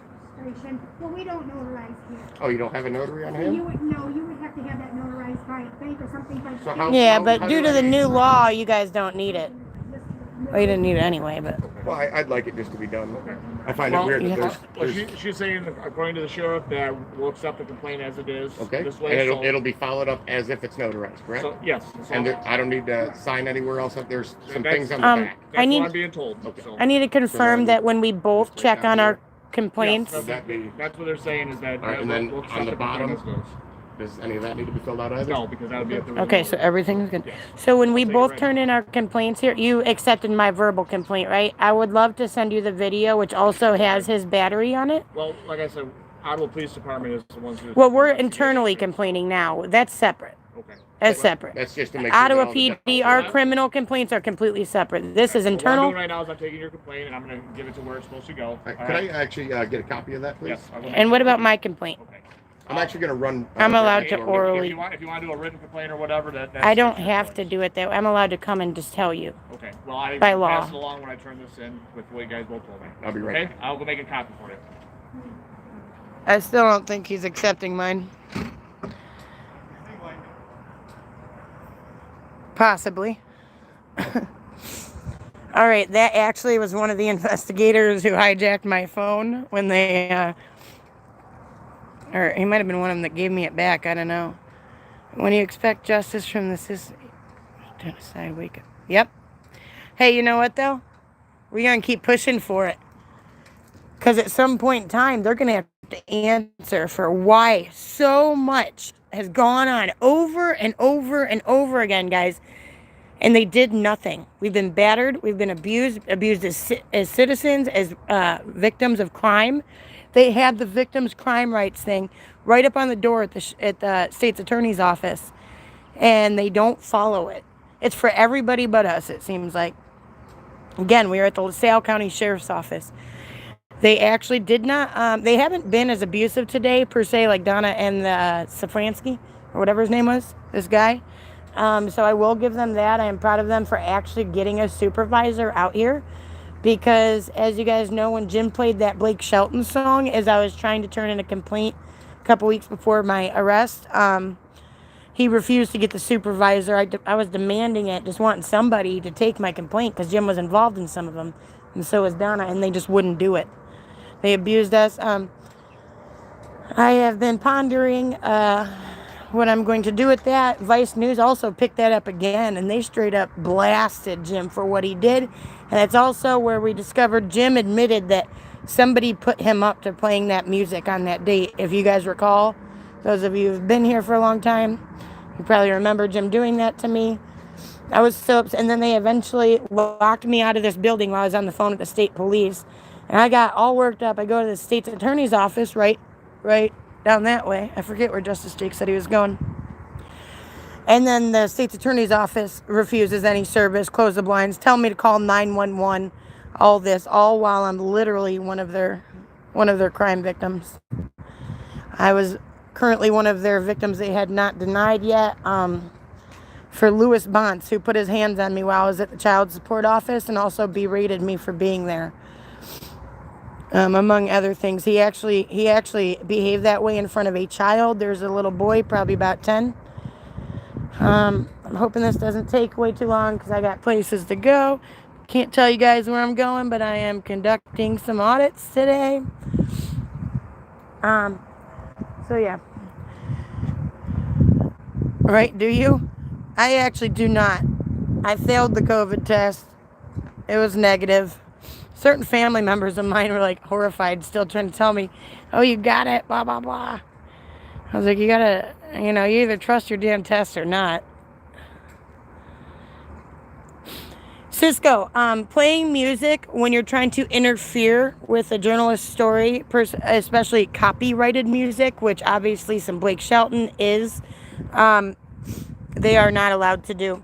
Well, we don't notarize here. Oh, you don't have a notary on You hand? would have to have that notarized by a bank or something. So how- Yeah, how but do due to I- the new law, you guys don't need it. Well, you didn't need it anyway, but... Well, I'd like it just to be done. Okay. I find Well, it weird that yeah. there's She's saying, according to the sheriff, that we'll accept the complaint as it is. okay, This way, and so, it'll be followed up as if it's notarized, correct? so yes. So And I don't need to sign anywhere else. There's some That's- things on the back. that's I need- what I'm being told. Okay. So, I need to confirm that when we both Just check break on down our here. complaints... yes, Would that be- that's what they're saying is that All right, and then we'll accept on the complaint bottom? as goes. Does any of that need to be filled out either? No, because that would be at the Okay, so everything's good. Yes. So when we So you're both right. turn in our complaints here, you accepted my verbal complaint, right? I would love to send you the video, which also has his battery on it. Well, like I said, Ottawa Police Department is the ones who... Well, we're internally complaining now. That's separate. Okay. That's separate. That's just to make sure Ottawa that all the PD, details our are- criminal complaints are completely separate. This is So what I'm internal. doing right now is I'm taking your complaint and I'm going to give it to where it's supposed to go. All right, All could right? I actually get a copy of that, please? Yes. I will. And what about my complaint? Okay. I'm actually going to run. I'm allowed to or orally. If you want to do a written complaint or whatever, that's I don't your have to choice. do it that way. I'm allowed to come and just tell you. Okay. Well, I By will law. pass it along when I turn this in with what you guys both told me. I'll be right Okay. I'll go make a copy for you. I still don't think he's accepting mine. Possibly. All right, that actually was one of the investigators who hijacked my phone when they, or he might have been one of them that gave me it back. I don't know. When you expect justice from the system, genocide, wake up. Yep. Hey, you know what though? We're gonna keep pushing for it, because at some point in time, they're gonna have to answer for why so much has gone on over and over and over again, guys. And they did nothing. We've been battered. We've been abused as citizens, as victims of crime. They had the victims' crime rights thing right up on the door at the state's attorney's office, and they don't follow it. It's for everybody but us, it seems like. Again, we are at the LaSalle County Sheriff's Office. They actually did not. They haven't been as abusive today per se, like Donna and Safransky or whatever his name was. This guy. So I will give them that. I am proud of them for actually getting a supervisor out here, because as you guys know, when Jim played that Blake Shelton song as I was trying to turn in a complaint a couple weeks before my arrest, he refused to get the supervisor. I was demanding it, just wanting somebody to take my complaint because Jim was involved in some of them, and so was Donna, and they just wouldn't do it. They abused us. I have been pondering what I'm going to do with that. Vice News also picked that up again, and they straight up blasted Jim for what he did. And that's also where we discovered Jim admitted that somebody put him up to playing that music on that date. If you guys recall, those of you who've been here for a long time, you probably remember Jim doing that to me. I was so upset. And then they eventually locked me out of this building while I was on the phone with the state police. And I got all worked up. I go to the state's attorney's office right down that way. I forget where Justice Jake said he was going. And then the state's attorney's office refuses any service, close the blinds, tell me to call 911, all this, all while I'm literally one of their crime victims. I was currently one of their victims they had not denied yet, for Louis Bonts, who put his hands on me while I was at the child support office and also berated me for being there. Among other things, he actually behaved that way in front of a child. There's a little boy, probably about 10. I'm hoping this doesn't take way too long because I got places to go. Can't tell you guys where I'm going, but I am conducting some audits today. So yeah. Right, do you? I actually do not. I failed the COVID test. It was negative. Certain family members of mine were like horrified, still trying to tell me, oh, you got it, blah, blah, blah. I was like, you gotta, you either trust your damn test or not. Cisco, playing music when you're trying to interfere with a journalist's story, especially copyrighted music, which obviously some Blake Shelton is, they are not allowed to do.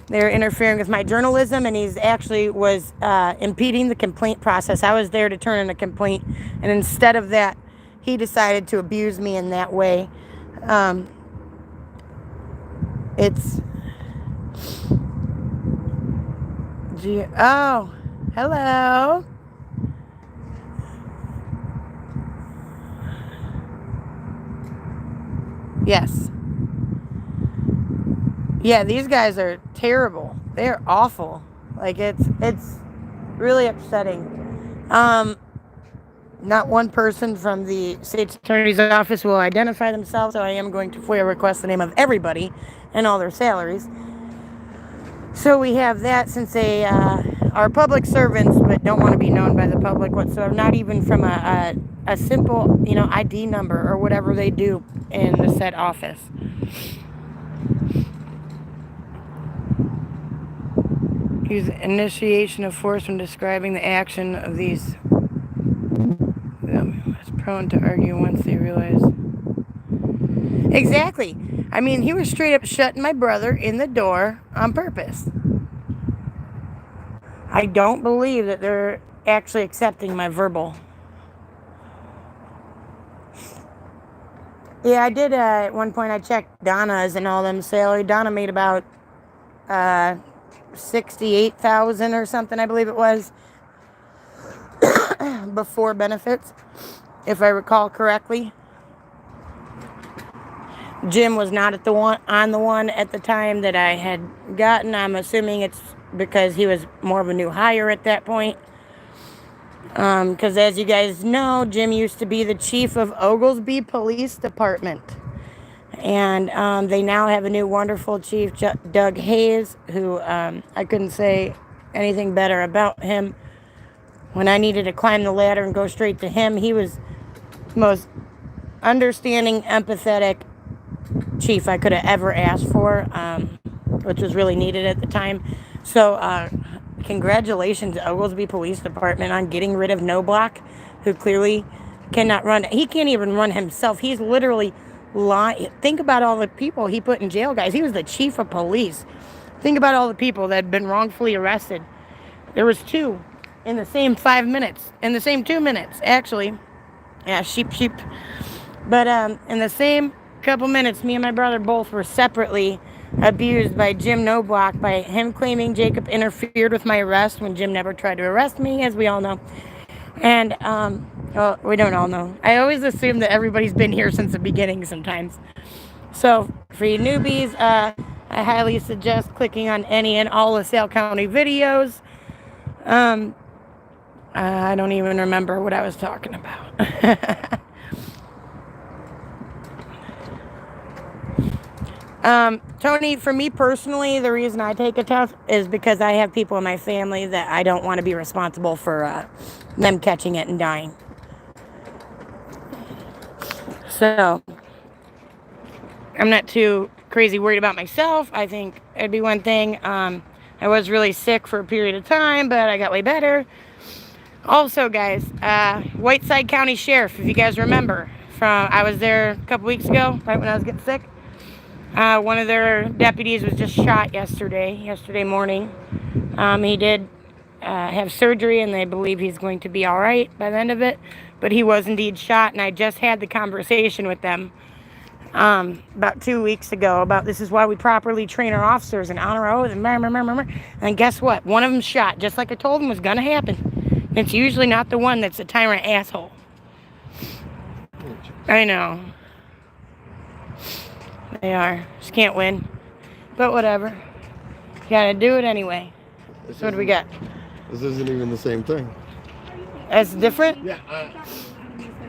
They're interfering with my journalism, and he's actually was impeding the complaint process. I was there to turn in a complaint, and instead of that, he decided to abuse me in that way. Oh, hello. Yes. Yeah, these guys are terrible. They're awful. Like, it's really upsetting. Not one person from the state's attorney's office will identify themselves, so I am going to FOIA request the name of everybody and all their salaries. So we have that, since they are public servants but don't want to be known by the public whatsoever, not even from a simple, ID number or whatever they do in the said office. Use initiation of force when describing the action of these. It's prone to argue once they realize. Exactly. I mean, he was straight up shutting my brother in the door on purpose. I don't believe that they're actually accepting my verbal. Yeah, I did, at one point I checked Donna's and all them salary. Donna made about, 68,000 or something, I believe it was, before benefits, if I recall correctly. Jim was not on the one at the time that I had gotten. I'm assuming it's because he was more of a new hire at that point. Because as you guys know, Jim used to be the chief of Oglesby Police Department. And they now have a new wonderful chief, Doug Hayes, who I couldn't say anything better about him. When I needed to climb the ladder and go straight to him, he was the most understanding, empathetic chief I could have ever asked for, which was really needed at the time. So congratulations to Oglesby Police Department on getting rid of Noblock, who clearly cannot run. He can't even run himself. He's literally lying. Think about all the people he put in jail, guys. He was the chief of police. Think about all the people that had been wrongfully arrested. There was 2 in the same 5 minutes. In the same 2 minutes, actually. Yeah, sheep. But in the same couple minutes, me and my brother both were separately abused by Jim Noblock, by him claiming Jacob interfered with my arrest when Jim never tried to arrest me, as we all know. And, well, we don't all know. I always assume that everybody's been here since the beginning sometimes. So, For you newbies, I highly suggest clicking on any and all LaSalle County videos. I don't even remember what I was talking about. Tony, for me personally, the reason I take a test is because I have people in my family that I don't want to be responsible for them catching it and dying. So, I'm not too crazy worried about myself. I think it'd be one thing. I was really sick for a period of time, but I got way better. Also, guys, Whiteside County Sheriff, if you guys remember, I was there a couple weeks ago, right when I was getting sick. One of their deputies was just shot yesterday morning. He did have surgery, and they believe he's going to be all right by the end of it. But he was indeed shot, and I just had the conversation with them about 2 weeks ago about this is why we properly train our officers and honor oath and guess what? One of them shot, just like I told them was going to happen. And it's usually not the one that's a tyrant asshole. I know. They are. Just can't win. But whatever. Gotta do it anyway. So what do we got? This isn't even the same thing. It's different? Yeah,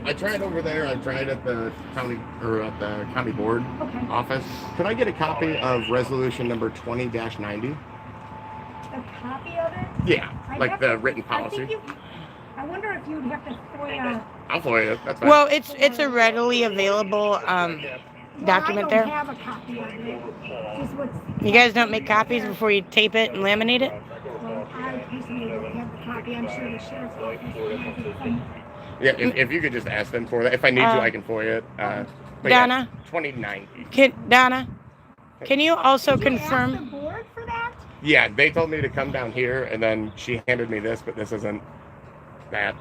I tried over there. I tried at the county board office. Could I get a copy of resolution number 20-90? A copy of it? Yeah, like the written policy. I wonder if you'd have to FOIA. I'll FOIA it. That's fine. Well, it's a readily available document there. I don't have a copy of it. Just what's, You guys don't make copies before you tape it and laminate it? well, I personally don't have the copy. I'm sure the sheriff's office has it somewhere. Yeah, if you could just ask them for that. If I need to, I can FOIA it. But Donna? Yeah, 2090. Donna, can you also Did you ask confirm? the board for that? Yeah, they told me to come down here, and then she handed me this, but this isn't that.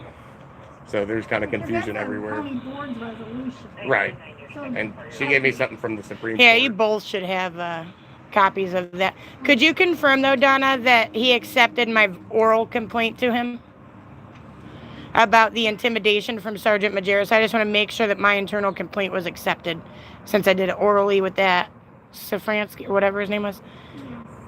So there's kind of confusion Because everywhere. that's a county board's resolution. Right. So, And she gave me something from the Supreme Yeah, Court. you both should have copies of that. Could you confirm, though, Donna, that he accepted my oral complaint to him about the intimidation from Sgt Majarus? I just want to make sure that my internal complaint was accepted, since I did it orally with that Safransky, or whatever his name was.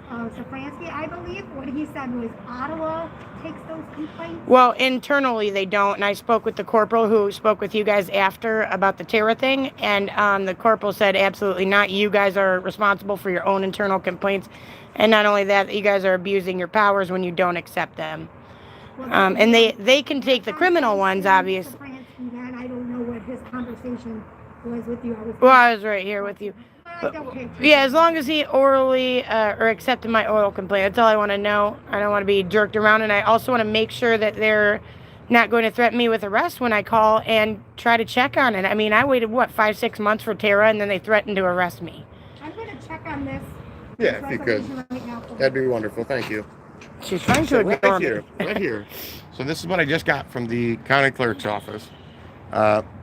Safransky, I believe what he said was Ottawa takes those complaints. Well, internally they don't, and I spoke with the corporal who spoke with you guys after about the Terra thing, and the corporal said absolutely not. You guys are responsible for your own internal complaints, and not only that, you guys are abusing your powers when you don't accept them. Well, And they can take the criminal ones, obviously. Safransky, then I don't know what his conversation was with you. I was right here with you. I don't care. Yeah, as long as he orally or accepted my oral complaint, that's all I want to know. I don't want to be jerked around, and I also want to make sure that they're not going to threaten me with arrest when I call and try to check on it. I mean, I waited, 5-6 months for Tara, and then they threatened to arrest me. I'm going to check on this. Yeah, if you could. resolution right now. That'd be wonderful. Thank you. She's trying to So ignore right me. here, right here. So this is what I just got from the county clerk's office.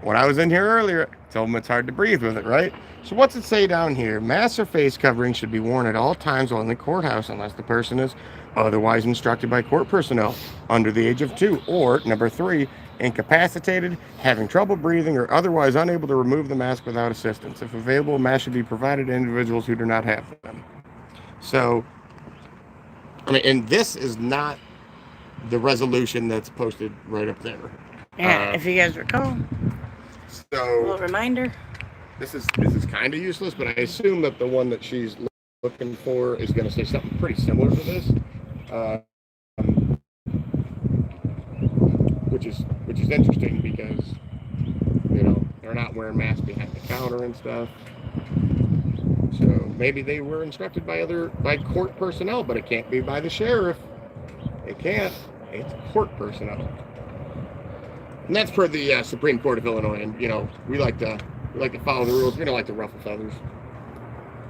When I was in here earlier, I told them it's hard to breathe with it, right? So what's it say down here? Mask or face covering should be worn at all times while in the courthouse unless the person is otherwise instructed by court personnel under the age of 2, or number 3, incapacitated, having trouble breathing, or otherwise unable to remove the mask without assistance. If available, a mask should be provided to individuals who do not have them. So, I mean, and this is not the resolution that's posted right up there. Yeah, if you guys recall, a little So reminder. this is kind of useless, but I assume that the one that she's looking for is going to say something pretty similar to this, which is interesting because they're not wearing masks behind the counter and stuff. So maybe they were instructed by court personnel, but it can't be by the sheriff. It can't. It's court personnel. And that's per the Supreme Court of Illinois, and we like to follow the rules. We don't like to ruffle feathers.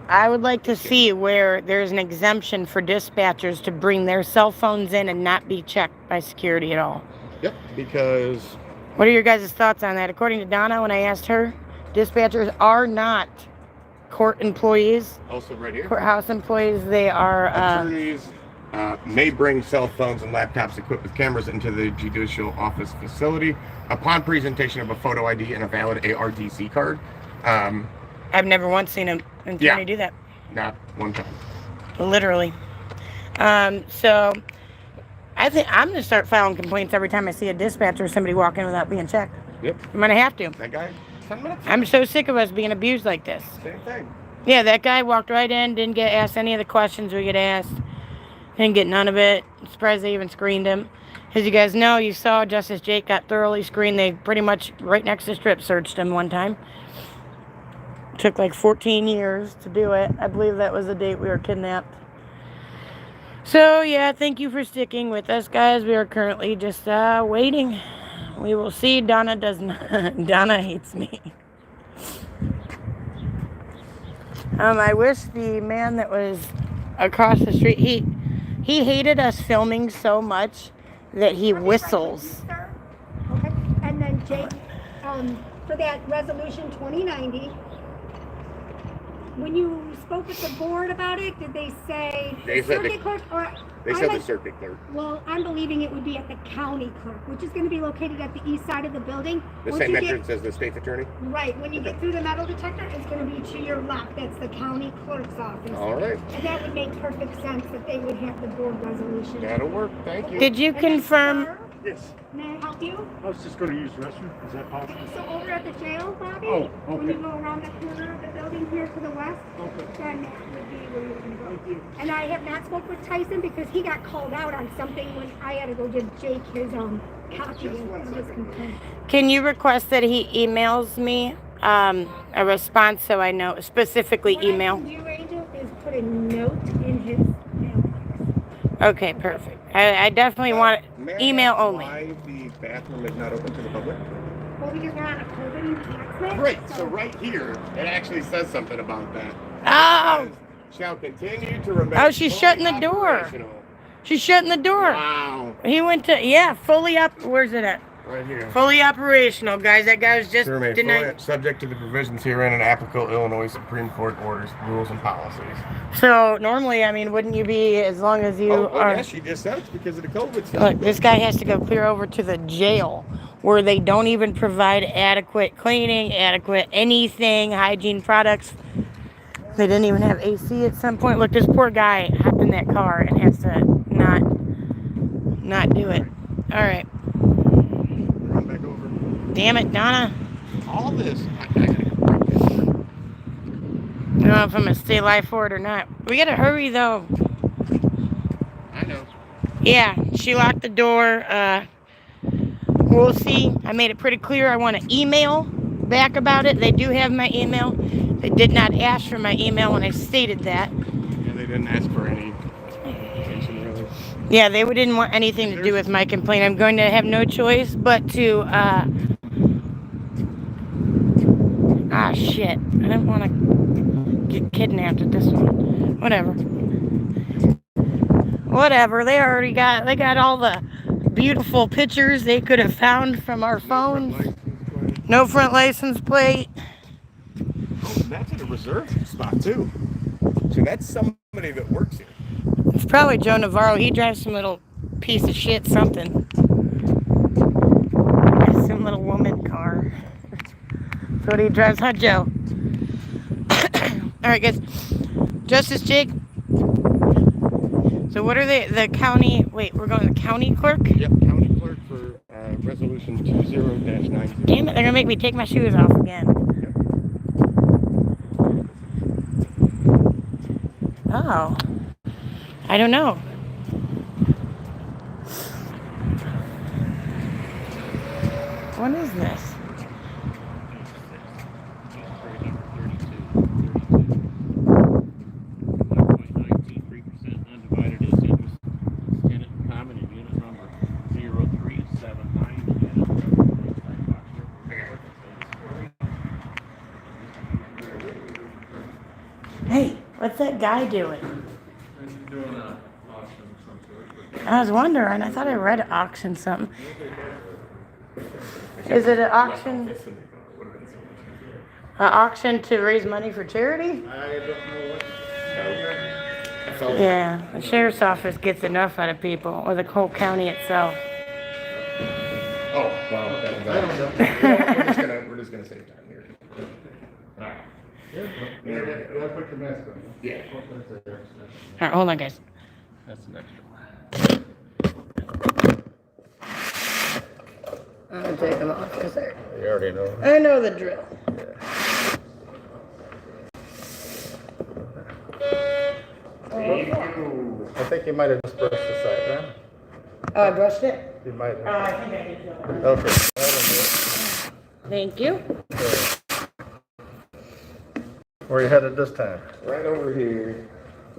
I would like to see where there's an exemption for dispatchers to bring their cell phones in and not be checked by security at all. Yep, because What are your guys' thoughts on that? According to Donna, when I asked her, dispatchers are not court employees, also right here, courthouse employees. They are attorneys may bring cell phones and laptops equipped with cameras into the judicial office facility upon presentation of a photo ID and a valid ARDC card. I've never once seen and Yeah. trying to do that. Not one time. Literally. So I think I'm gonna start filing complaints every time I see a dispatcher or somebody walk in without being checked. Yep. I'm gonna have to. That guy, 10 minutes. I'm so sick of us being abused like this. Same thing. Yeah, that guy walked right in, didn't get asked any of the questions we get asked. Didn't get none of it. I'm surprised they even screened him. As you guys know, you saw Justice Jake got thoroughly screened. They pretty much right next to strip searched him one time. Took like 14 years to do it. I believe that was the date we were kidnapped. So yeah, thank you for sticking with us, guys. We are currently just waiting. We will see. Donna does not. Donna hates me. I wish the man that was across the street, he hated us filming so much that he whistles. Okay, and then Jake, for that resolution 2090, when you spoke with the board about it, did they say They said circuit clerk or? They said the circuit clerk. Well, I'm believing it would be at the county clerk, which is going to be located at the east side of the building. The Once same you entrance as the state's attorney? Right, when you get through the metal detector, it's going to be to your left. That's the county clerk's office. All right. And that would make perfect sense that they would have the board resolution. That'll work. Thank you. Did you And then, confirm? sir, Yes. may I help you? I was just going to use the restroom. Is that possible? So over at the jail lobby, Oh, when you okay. go around the corner of the building here to the west, Okay. then that would be where you can go. Thank you. And I have not spoke with Tyson because he got called out on something when I had to go give Jake his copy of his complaint. Can you request that he emails me a response so I know, specifically What email? I can do, Angel, is put a note in his mailbox. Okay, perfect. I definitely want May I email ask only. Why the bathroom is not open to the public? Well, because we're on a COVID enhancement. Great. So right here, it actually says something about that. Oh, It says, shall continue to remain. Oh, she's fully shutting the door. operational. she's shutting the door. Wow. He went to, yeah, fully up. Where's it at? Right here. Fully operational, guys. That guy was just To remain denied. fully subject to the provisions herein and applicable Illinois Supreme Court orders, rules, and policies. So normally, I mean, wouldn't you be as long as you are? yes, she just said it's because of the COVID stuff. Look, this guy has to go clear over to the jail where they don't even provide adequate cleaning, adequate anything, hygiene products. They didn't even have AC at some point. Look, this poor guy hopped in that car and has to not do it. All right. Run back over. Damn it, Donna. All this. I gotta break this. I don't know if I'm going to stay alive for it or not. We got to hurry, though. I know. Yeah, she locked the door. We'll see. I made it pretty clear I want to email back about it. They do have my email. They did not ask for my email when I stated that. Yeah, they didn't ask for any attention, really. Yeah, they didn't want anything to do with my complaint. I'm going to have no choice but to, shit. I didn't want to get kidnapped at this one. Whatever. They got all the beautiful pictures they could have found from our phones. No front license plate. Oh, that's at a reserved spot, too. So that's somebody that works here. It's probably Joe Navarro. He drives some little piece of shit something. Some little woman car. That's what he drives, huh, Joe? Alright, guys. Justice Jake. So what are they? The county... Wait, we're going to the county clerk? Yep, county clerk for resolution 20-90. Damn it, they're going to make me take my shoes off again. Oh. I don't know. What is this? Undivided is interest, tenant common and unit number 0379. Hey, what's that guy doing? I was wondering. I thought I read auction something. Is it an auction? An auction to raise money for charity? Yeah, the sheriff's office gets enough out of people, or the whole county itself. Oh, wow. We're just gonna save time here. All right. Yeah, put your mask on. Yeah. All right, hold on, guys. That's an extra. I'm gonna take them off because You already know. I know the drill. I think you might have just brushed the side, right? Oh, I brushed it? You might have. I think I did. Okay. Thank you. Where you headed this time? Right over here.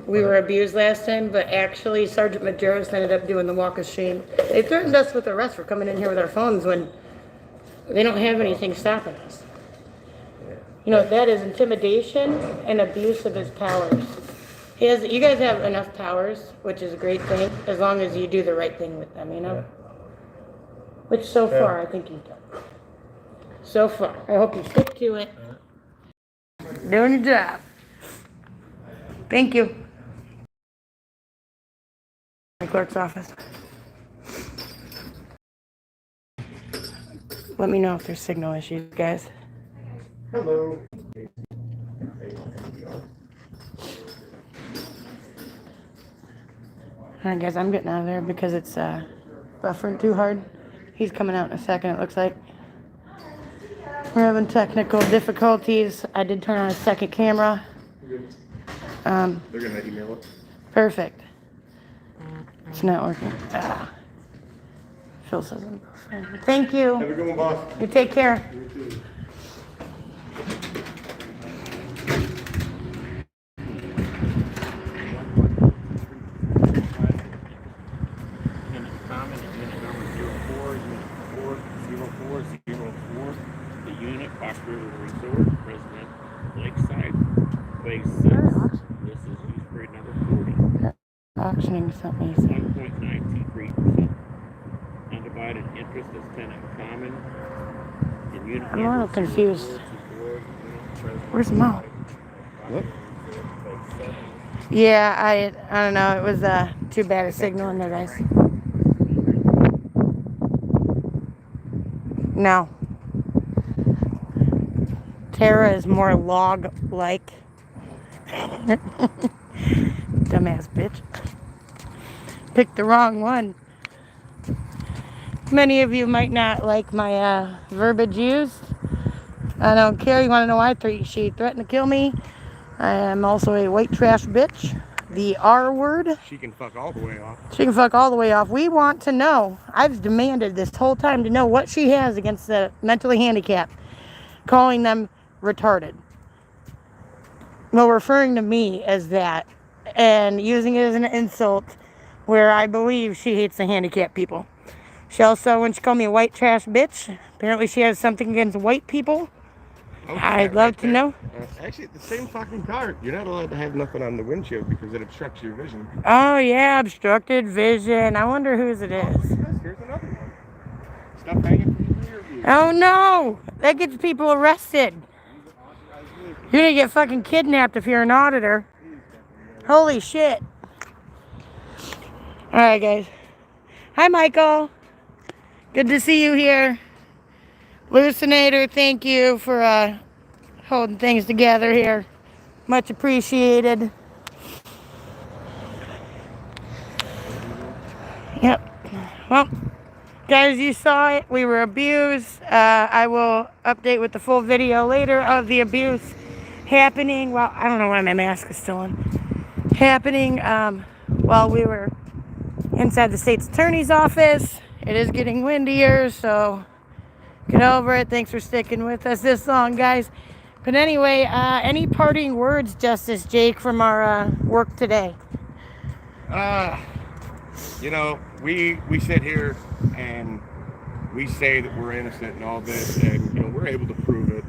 We were abused last time, but actually Sgt Majarus ended up doing the walk of shame. They threatened us with arrest for coming in here with our phones when they don't have anything stopping us. You know, that is intimidation and abuse of his powers. You guys have enough powers, which is a great thing, as long as you do the right thing with them, you know? Which so far, I think you've done. So far. I hope you stick to it. Doing your job. Thank you. My clerk's office. Let me know if there's signal issues, guys. Hello. Alright guys, I'm getting out of there because it's buffering too hard. He's coming out in a second, it looks like. We're having technical difficulties. I did turn on a second camera. They're gonna email it. Perfect. It's not working. Phil says I'm buffering. Thank you. Have a good one, boss. You take care. Common unit number 040404. The unit, Fox River Resort, President, Lakeside, Phase 6. This is use grade number 40. Auctioning something. He said. 1.923%. Undivided interest is tenant common. In unit I'm a little confused. Where's Mo? What? Yeah, I don't know. It was too bad a signal in there, guys. No. Tara is more log-like. Dumbass bitch. Picked the wrong one. Many of you might not like my verbiage used. I don't care. You want to know why? She threatened to kill me. I am also a white trash bitch. The R word. She can fuck all the way off. She can fuck all the way off. We want to know. I've demanded this whole time to know what she has against the mentally handicapped. Calling them retarded. Well, referring to me as that. And using it as an insult where I believe she hates the handicapped people. She also, when she called me a white trash bitch, apparently she has something against white people. Okay, I'd love to know. Actually, the same fucking car. You're not allowed to have nothing on the windshield because it obstructs your vision. Oh, yeah, obstructed vision. I wonder whose it is. Here's another one. Stop hanging from the rear view. Oh, no. That gets people arrested. You're going to get fucking kidnapped if you're an auditor. Holy shit. All right, guys. Hi, Michael. Good to see you here. Lucinator, thank you for holding things together here. Much appreciated. Yep. Well, guys, you saw it. We were abused. I will update with the full video later of the abuse happening. Well, I don't know why my mask is still on. Happening while we were inside the state's attorney's office. It is getting windier, so get over it. Thanks for sticking with us this long, guys. But anyway, any parting words, Justice Jake, from our work today? You know, we sit here and we say that we're innocent and all this, and you know we're able to prove it.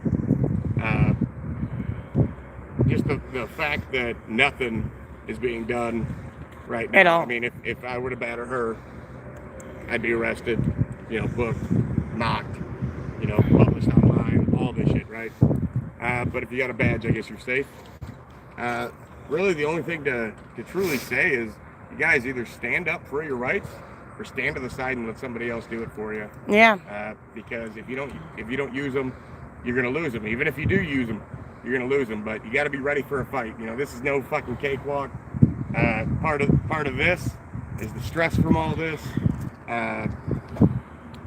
Just the fact that nothing is being done right now. At all. I mean, if I were to batter her, I'd be arrested, you know, booked, knocked, you know, published online, all this shit, right? But if you got a badge, I guess you're safe. Really, the only thing to truly say is, you guys either stand up for your rights or stand to the side and let somebody else do it for you. Yeah. Because if you don't use them, you're gonna lose them. Even if you do use them, you're gonna lose them. But you got to be ready for a fight. You know, this is no fucking cakewalk. Part of this is the stress from all this.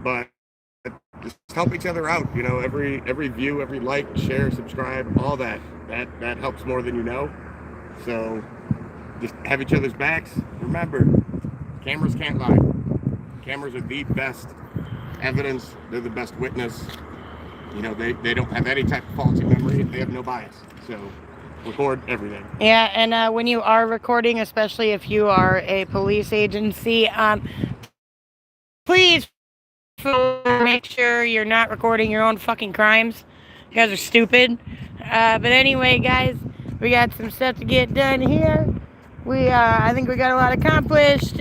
But just help each other out. You know, every view, every like, share, subscribe, all that helps more than you know. So just have each other's backs. Remember, cameras can't lie. Cameras are the best evidence. They're the best witness. You know, they don't have any type of faulty memory. They have no bias. So record everything. Yeah, and when you are recording, especially if you are a police agency, please make sure you're not recording your own fucking crimes. You guys are stupid. But anyway, guys, we got some stuff to get done here. I think we got a lot accomplished.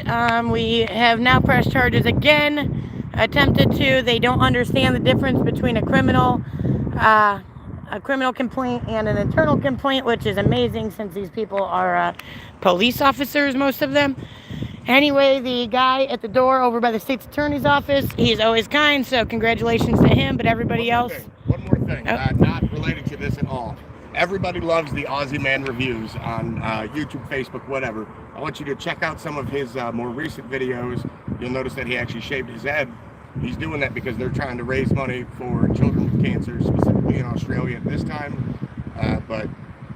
We have now pressed charges again. Attempted to. They don't understand the difference between a criminal complaint and an internal complaint, which is amazing since these people are police officers, most of them. Anyway, the guy at the door over by the state's attorney's office, he's always kind, so congratulations to him, but everybody else... One more thing, not related to this at all. Everybody loves the Aussie Man reviews on YouTube, Facebook, whatever. I want you to check out some of his more recent videos. You'll notice that he actually shaved his head. He's doing that because they're trying to raise money for children with cancer, specifically in Australia at this time. But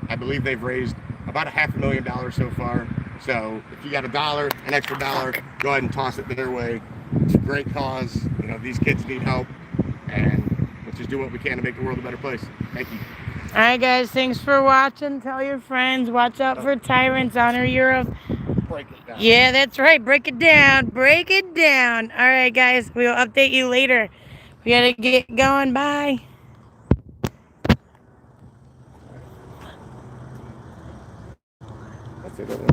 I believe they've raised about $500,000 so far. So if you got $1, an extra $1, go ahead and toss it their way. It's a great cause. You know, these kids need help, and let's just do what we can to make the world a better place. Thank you. All right, guys, thanks for watching. Tell your friends, watch out for tyrants, honor your... Break it down. Yeah, that's right. Break it down. Break it down. All right, guys, we'll update you later. We got to get going. Bye. That's it.